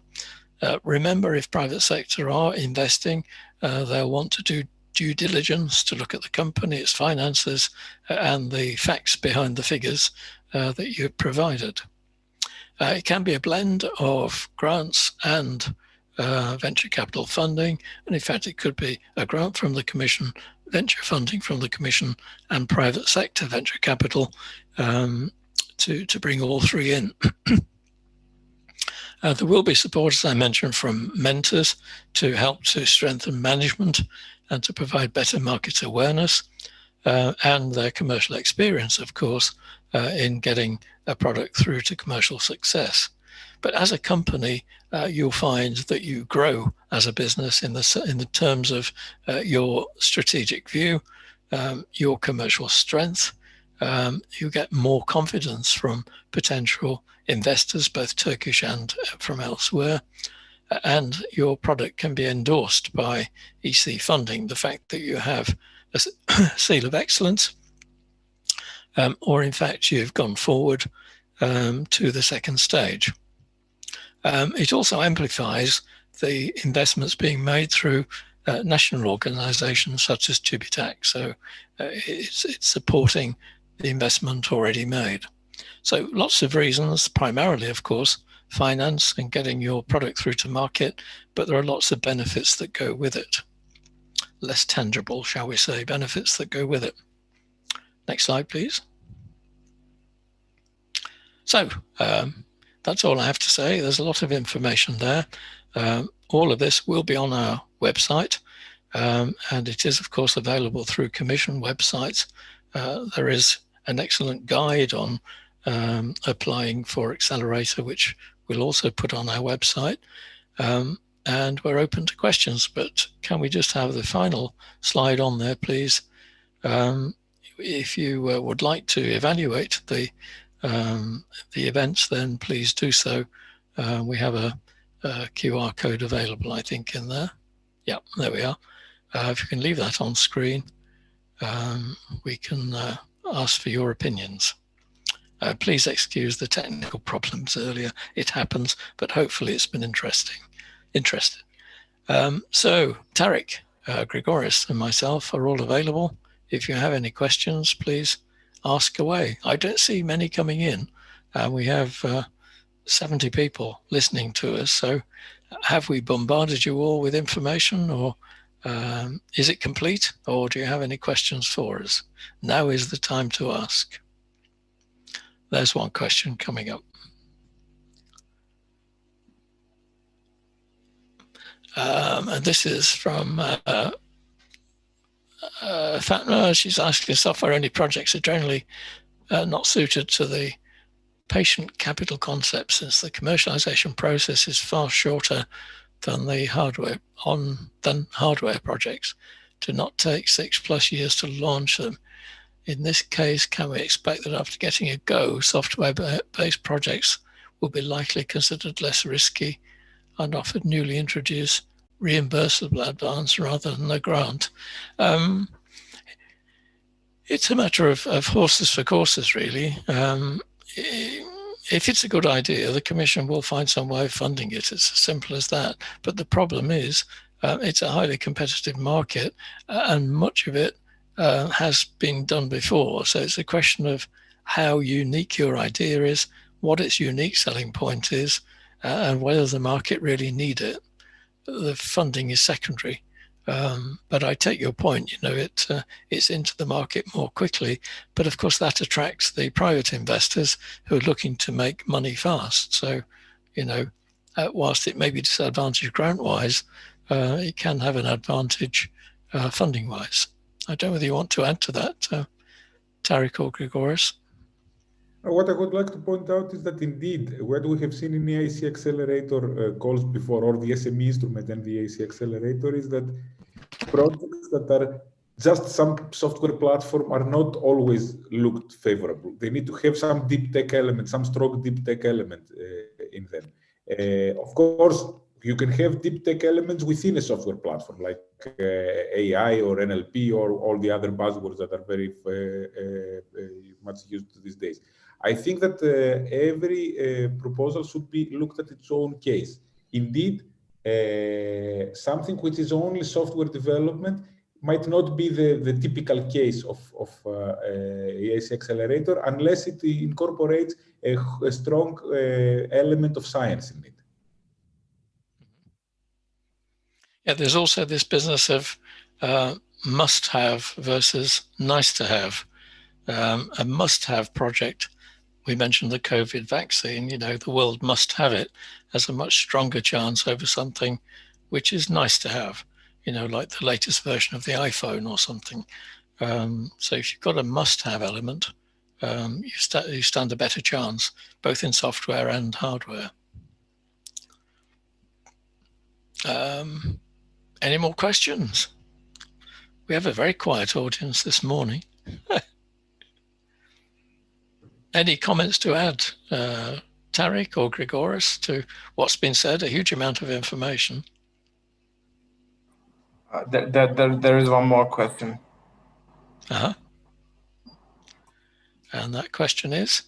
Remember, if private sector are investing, they'll want to do due diligence to look at the company, its finances, and the facts behind the figures that you've provided. It can be a blend of grants and venture capital funding. And in fact, it could be a grant from the Commission, venture funding from the Commission, and private sector venture capital to bring all 3 in. There will be support, as I mentioned, from mentors to help to strengthen management and to provide better market awareness and their commercial experience, of course, in getting a product through to commercial success. But as a company, you'll find that you grow as a business in the terms of your strategic view, your commercial strength. You get more confidence from potential investors, both Turkish and from elsewhere, and your product can be endorsed by EC funding. The fact that you have a seal of excellence, or in fact you've gone forward to the second stage. It also amplifies the investments being made through national organizations such as TÜBİTAK. So it's supporting the investment already made. So lots of reasons, primarily, of course, finance and getting your product through to market, but there are lots of benefits that go with it. Less tangible, shall we say, benefits that go with it. Next slide, please. So that's all I have to say. There's a lot of information there. All of this will be on our website, and it is, of course, available through Commission websites. There is an excellent guide on applying for Accelerator, which we'll also put on our website. And we're open to questions, but can we just have the final slide on there, please? If you would like to evaluate the events, then please do so. We have a QR code available, I think, in there. Yeah, there we are. If you can leave that on screen, we can ask for your opinions. Please excuse the technical problems earlier. It happens, but hopefully it's been interesting. So Tarek, Grigoris, and myself are all available. If you have any questions, please ask away. I don't see many coming in. We have 70 people listening to us. So have we bombarded you all with information, or is it complete, or do you have any questions for us? Now is the time to ask. There's one question coming up. And this is from Fatma. She's asking, software-only projects are generally not suited to the patient capital concept, since the commercialization process is far shorter than the hardware projects. To not take 6+ years to launch them. In this case, can we expect that after getting a go, software-based projects will be likely considered less risky and offered newly introduced reimbursable advance rather than a grant? It's a matter of horses for courses, really. If it's a good idea, the Commission will find some way of funding it. It's as simple as that. But the problem is, it's a highly competitive market, and much of it has been done before. So it's a question of how unique your idea is, what its unique selling point is, and whether the market really need it. The funding is secondary. But I take your point, it's into the market more quickly. But of course, that attracts the private investors who are looking to make money fast. So, whilst it may be disadvantaged grant-wise, it can have an advantage funding-wise. I don't know whether you want to add to that, Tarek or Grigoris. What I would like to point out is that indeed, what we have seen in the EIC Accelerator calls before, or the SME instrument and the EIC Accelerator, is that projects that are just some software platform are not always looked favorable. They need to have some deep tech element, some strong deep tech element in them. Of course, you can have deep tech elements within a software platform, like AI or NLP or all the other buzzwords that are very much used these days. I think that every proposal should be looked at its own case. Indeed, something which is only software development might not be the typical case of EIC Accelerator unless it incorporates a strong element of science in it. Yeah, there's also this business of must-have versus nice-to-have. A must-have project, we mentioned the COVID vaccine, the world must have it, has a much stronger chance over something which is nice to have, like the latest version of the iPhone or something. So if you've got a must-have element, you stand a better chance, both in software and hardware. Any more questions? We have a very quiet audience this morning. Any comments to add, Tarek or Grigoris, to what's been said? A huge amount of information. There is one more question. And that question is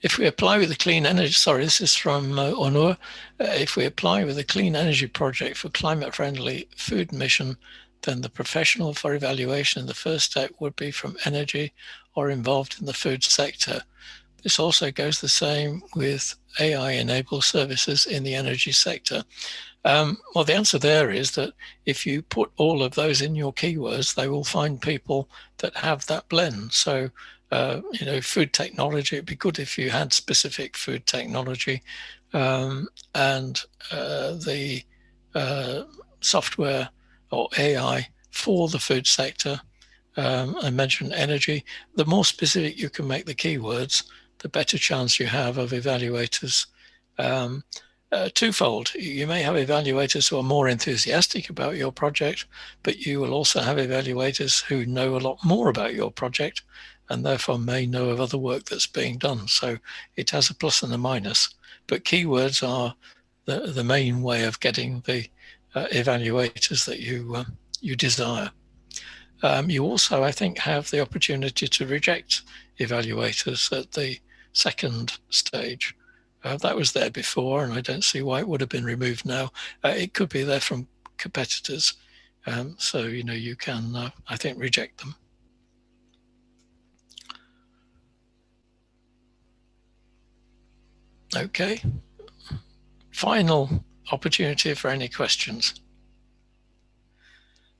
If we apply with the clean energy, sorry, this is from Onur. If we apply with a clean energy project for climate-friendly food mission, then the professional for evaluation in the first step would be from energy or involved in the food sector. This also goes the same with AI-enabled services in the energy sector. Well, the answer there is that if you put all of those in your keywords, they will find people that have that blend. So, you know, food technology, it'd be good if you had specific food technology, and the software or AI for the food sector. I mentioned energy. The more specific you can make the keywords, the better chance you have of evaluators. Twofold. You may have evaluators who are more enthusiastic about your project, but you will also have evaluators who know a lot more about your project and therefore may know of other work that's being done. So it has a plus and a minus, but keywords are the main way of getting the evaluators that you desire. You also, I think, have the opportunity to reject evaluators at the second stage. That was there before, and I don't see why it would have been removed now. It could be there from competitors. So, you know, you can, I think, reject them. Okay. Final opportunity for any questions.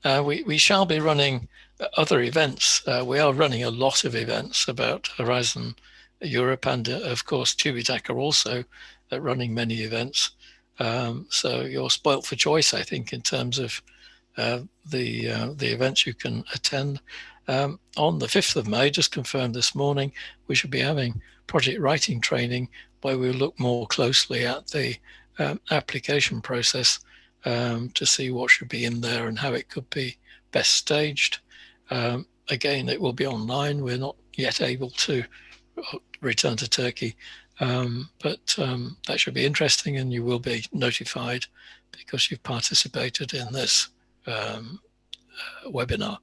We shall be running other events. We are running a lot of events about Horizon Europe, and of course TÜBİTAK are also running many events. So you're spoilt for choice, I think, in terms of the events you can attend. On the 5th of May, just confirmed this morning, we should be having project writing training where we'll look more closely at the application process to see what should be in there and how it could be best staged. Again, it will be online. We're not yet able to return to Turkey, but that should be interesting, and you will be notified because you've participated in this webinar.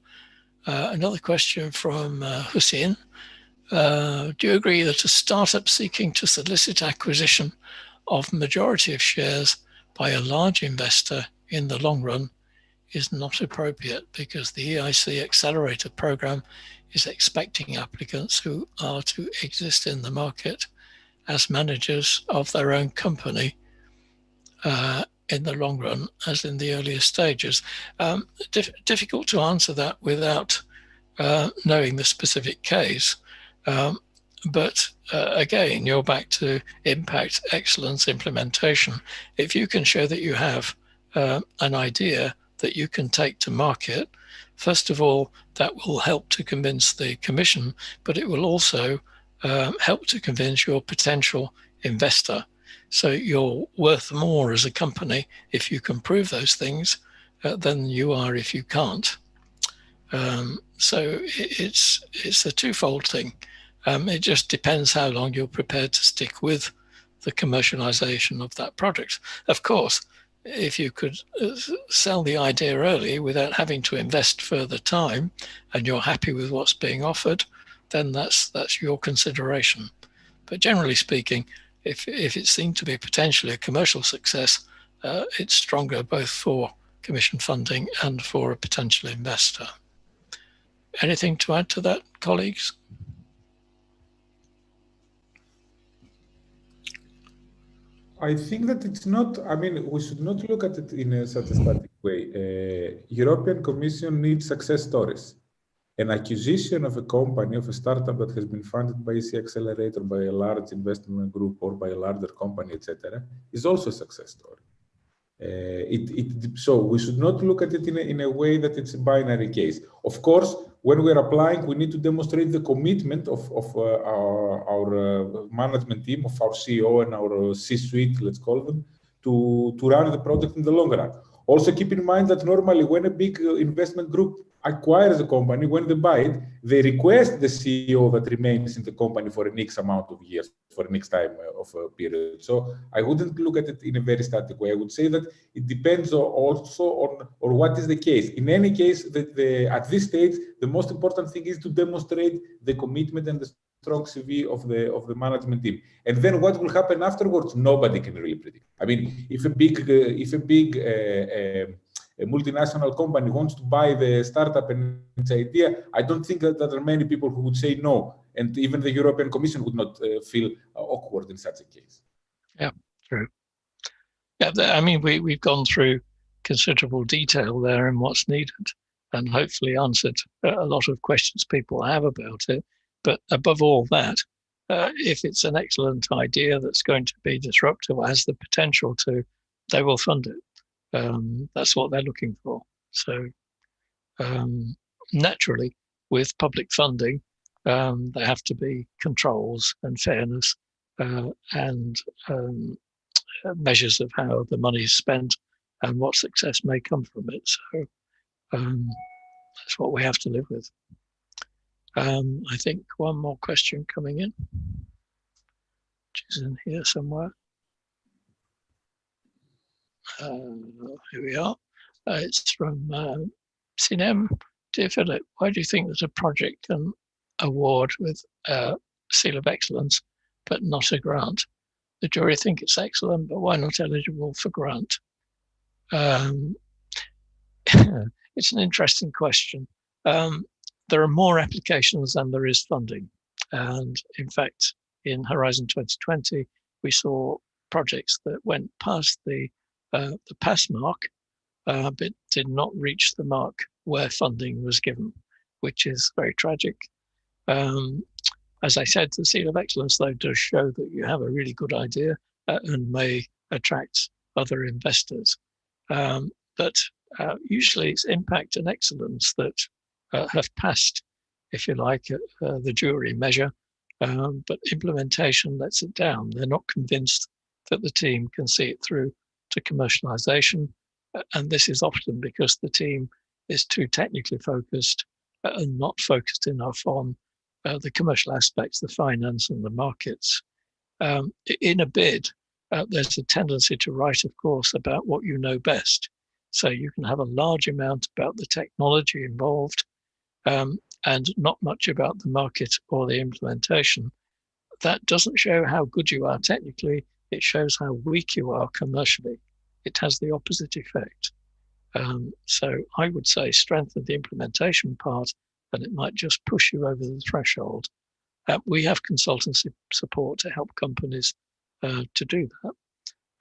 Another question from Hussein. Do you agree that a startup seeking to solicit acquisition of majority of shares by a large investor in the long run is not appropriate because the EIC Accelerator program is expecting applicants who are to exist in the market as managers of their own company in the long run, as in the earlier stages? Difficult to answer that without knowing the specific case. But again, you're back to impact, excellence, implementation. If you can show that you have an idea that you can take to market, first of all, that will help to convince the Commission, but it will also help to convince your potential investor. So you're worth more as a company if you can prove those things than you are if you can't. So it's a twofold thing. It just depends how long you're prepared to stick with the commercialization of that product. Of course, if you could sell the idea early without having to invest further time and you're happy with what's being offered, then that's your consideration. But generally speaking, if it seemed to be potentially a commercial success, it's stronger both for Commission funding and for a potential investor. Anything to add to that, colleagues? I think that it's not, I mean, we should not look at it in such a static way. European Commission needs success stories. An acquisition of a company, of a startup that has been funded by EIC Accelerator, by a large investment group or by a larger company, etc., is also a success story. So we should not look at it in a way that it's a binary case. Of course, when we're applying, we need to demonstrate the commitment of our management team, of our CEO and our C-suite, let's call them, to run the project in the long run. Also keep in mind that normally when a big investment group acquires a company, when they buy it, they request the CEO that remains in the company for an X amount of years, for an X time of a period. So I wouldn't look at it in a very static way. I would say that it depends also on what is the case. In any case, at this stage, the most important thing is to demonstrate the commitment and the strong CV of the management team. And then what will happen afterwards? Nobody can really predict. I mean, if a big a multinational company wants to buy the startup and its idea, I don't think that there are many people who would say no. And even the European Commission would not feel awkward in such a case. Yeah, true. Yeah, I mean, we've gone through considerable detail there in what's needed and hopefully answered a lot of questions people have about it. But above all that, if it's an excellent idea that's going to be disruptive or has the potential to, they will fund it. That's what they're looking for. So naturally, with public funding, there have to be controls and fairness and measures of how the money is spent and what success may come from it. So that's what we have to live with. I think one more question coming in, which is in here somewhere. Here we are. It's from Sinem. Dear Philip, why do you think that a project can award with a seal of excellence but not a grant? The jury think it's excellent, but why not eligible for grant? It's an interesting question. There are more applications than there is funding. And in fact, in Horizon 2020, we saw projects that went past the pass mark, but did not reach the mark where funding was given, which is very tragic. As I said, the seal of excellence, though, does show that you have a really good idea and may attract other investors. But usually it's impact and excellence that have passed, if you like, the jury measure, but implementation lets it down. They're not convinced that the team can see it through to commercialization. And this is often because the team is too technically focused and not focused enough on the commercial aspects, the finance and the markets. In a bid, there's a tendency to write, of course, about what you know best. So you can have a large amount about the technology involved and not much about the market or the implementation. That doesn't show how good you are technically, it shows how weak you are commercially. It has the opposite effect. So I would say strengthen the implementation part, and it might just push you over the threshold. We have consultancy support to help companies to do that.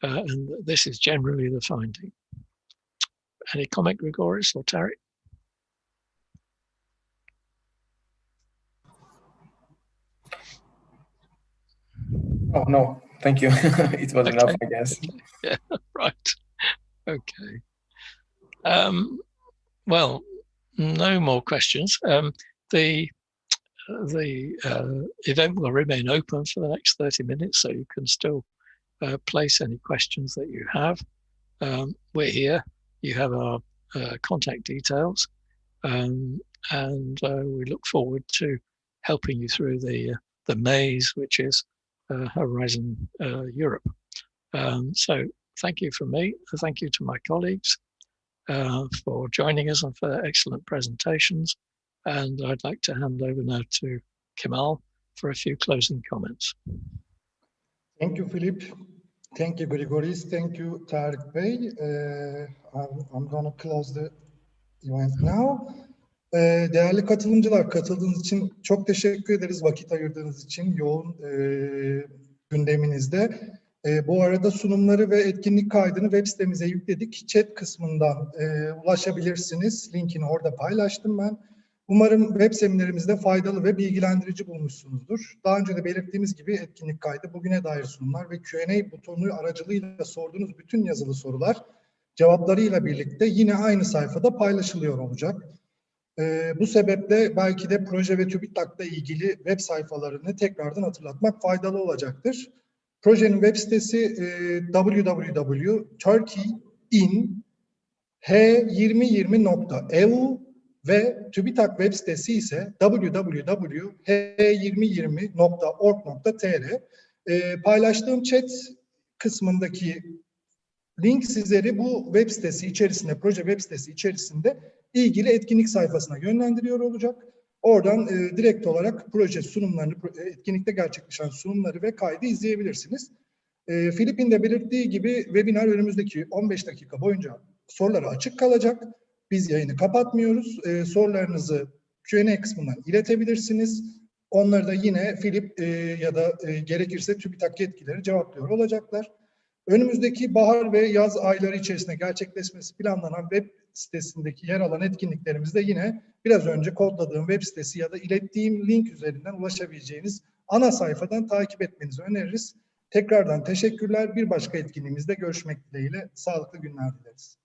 And this is generally the finding. Any comment, Grigoris or Tarek? Oh, no, thank you. It was enough, I guess. Yeah, right. Okay. Well, no more questions. The event will remain open for the next 30 minutes, so you can still place any questions that you have. We're here. You have our contact details, and we look forward to helping you through the maze, which is Horizon Europe. So thank you from me. Thank you to my colleagues for joining us and for their excellent presentations. And I'd like to hand over now to Kemal for a few closing comments. Thank you, Philip. Thank you, Grigoris. Thank you, Tarık Bey. I'm going to close the event now. Değerli katılımcılar, katıldığınız için çok teşekkür ederiz. Vakit ayırdığınız için yoğun gündeminizde. Bu arada sunumları ve etkinlik kaydını web sitemize yükledik. Chat kısmından ulaşabilirsiniz. Linkini orada paylaştım ben. Umarım web seminerimizde faydalı ve bilgilendirici bulmuşsunuzdur. Daha önce de belirttiğimiz gibi etkinlik kaydı, bugüne dair sunumlar ve Q&A butonu aracılığıyla sorduğunuz bütün yazılı sorular cevaplarıyla birlikte yine aynı sayfada paylaşılıyor olacak. Bu sebeple belki de proje ve TÜBİTAK'la ilgili web sayfalarını tekrardan hatırlatmak faydalı olacaktır. Projenin web sitesi www.turkeyinh2020.eu ve TÜBİTAK web sitesi ise www.h2020.org.tr. Paylaştığım chat kısmındaki link sizleri bu web sitesi içerisinde, proje web sitesi içerisinde ilgili etkinlik sayfasına yönlendiriyor olacak. Oradan direkt olarak proje sunumlarını, etkinlikte gerçekleşen sunumları ve kaydı izleyebilirsiniz. Filip'in de belirttiği gibi webinar önümüzdeki 15 dakika boyunca soruları açık kalacak. Biz yayını kapatmıyoruz. Sorularınızı Q&A kısmından iletebilirsiniz. Onları da yine Filip ya da gerekirse TÜBİTAK yetkilileri cevaplıyor olacaklar. Önümüzdeki bahar ve yaz ayları içerisinde gerçekleşmesi planlanan web sitesindeki yer alan etkinliklerimizde yine biraz önce kodladığım web sitesi ya da ilettiğim link üzerinden ulaşabileceğiniz ana sayfadan takip etmenizi öneririz. Tekrardan teşekkürler. Bir başka etkinliğimizde görüşmek dileğiyle. Sağlıklı günler dileriz.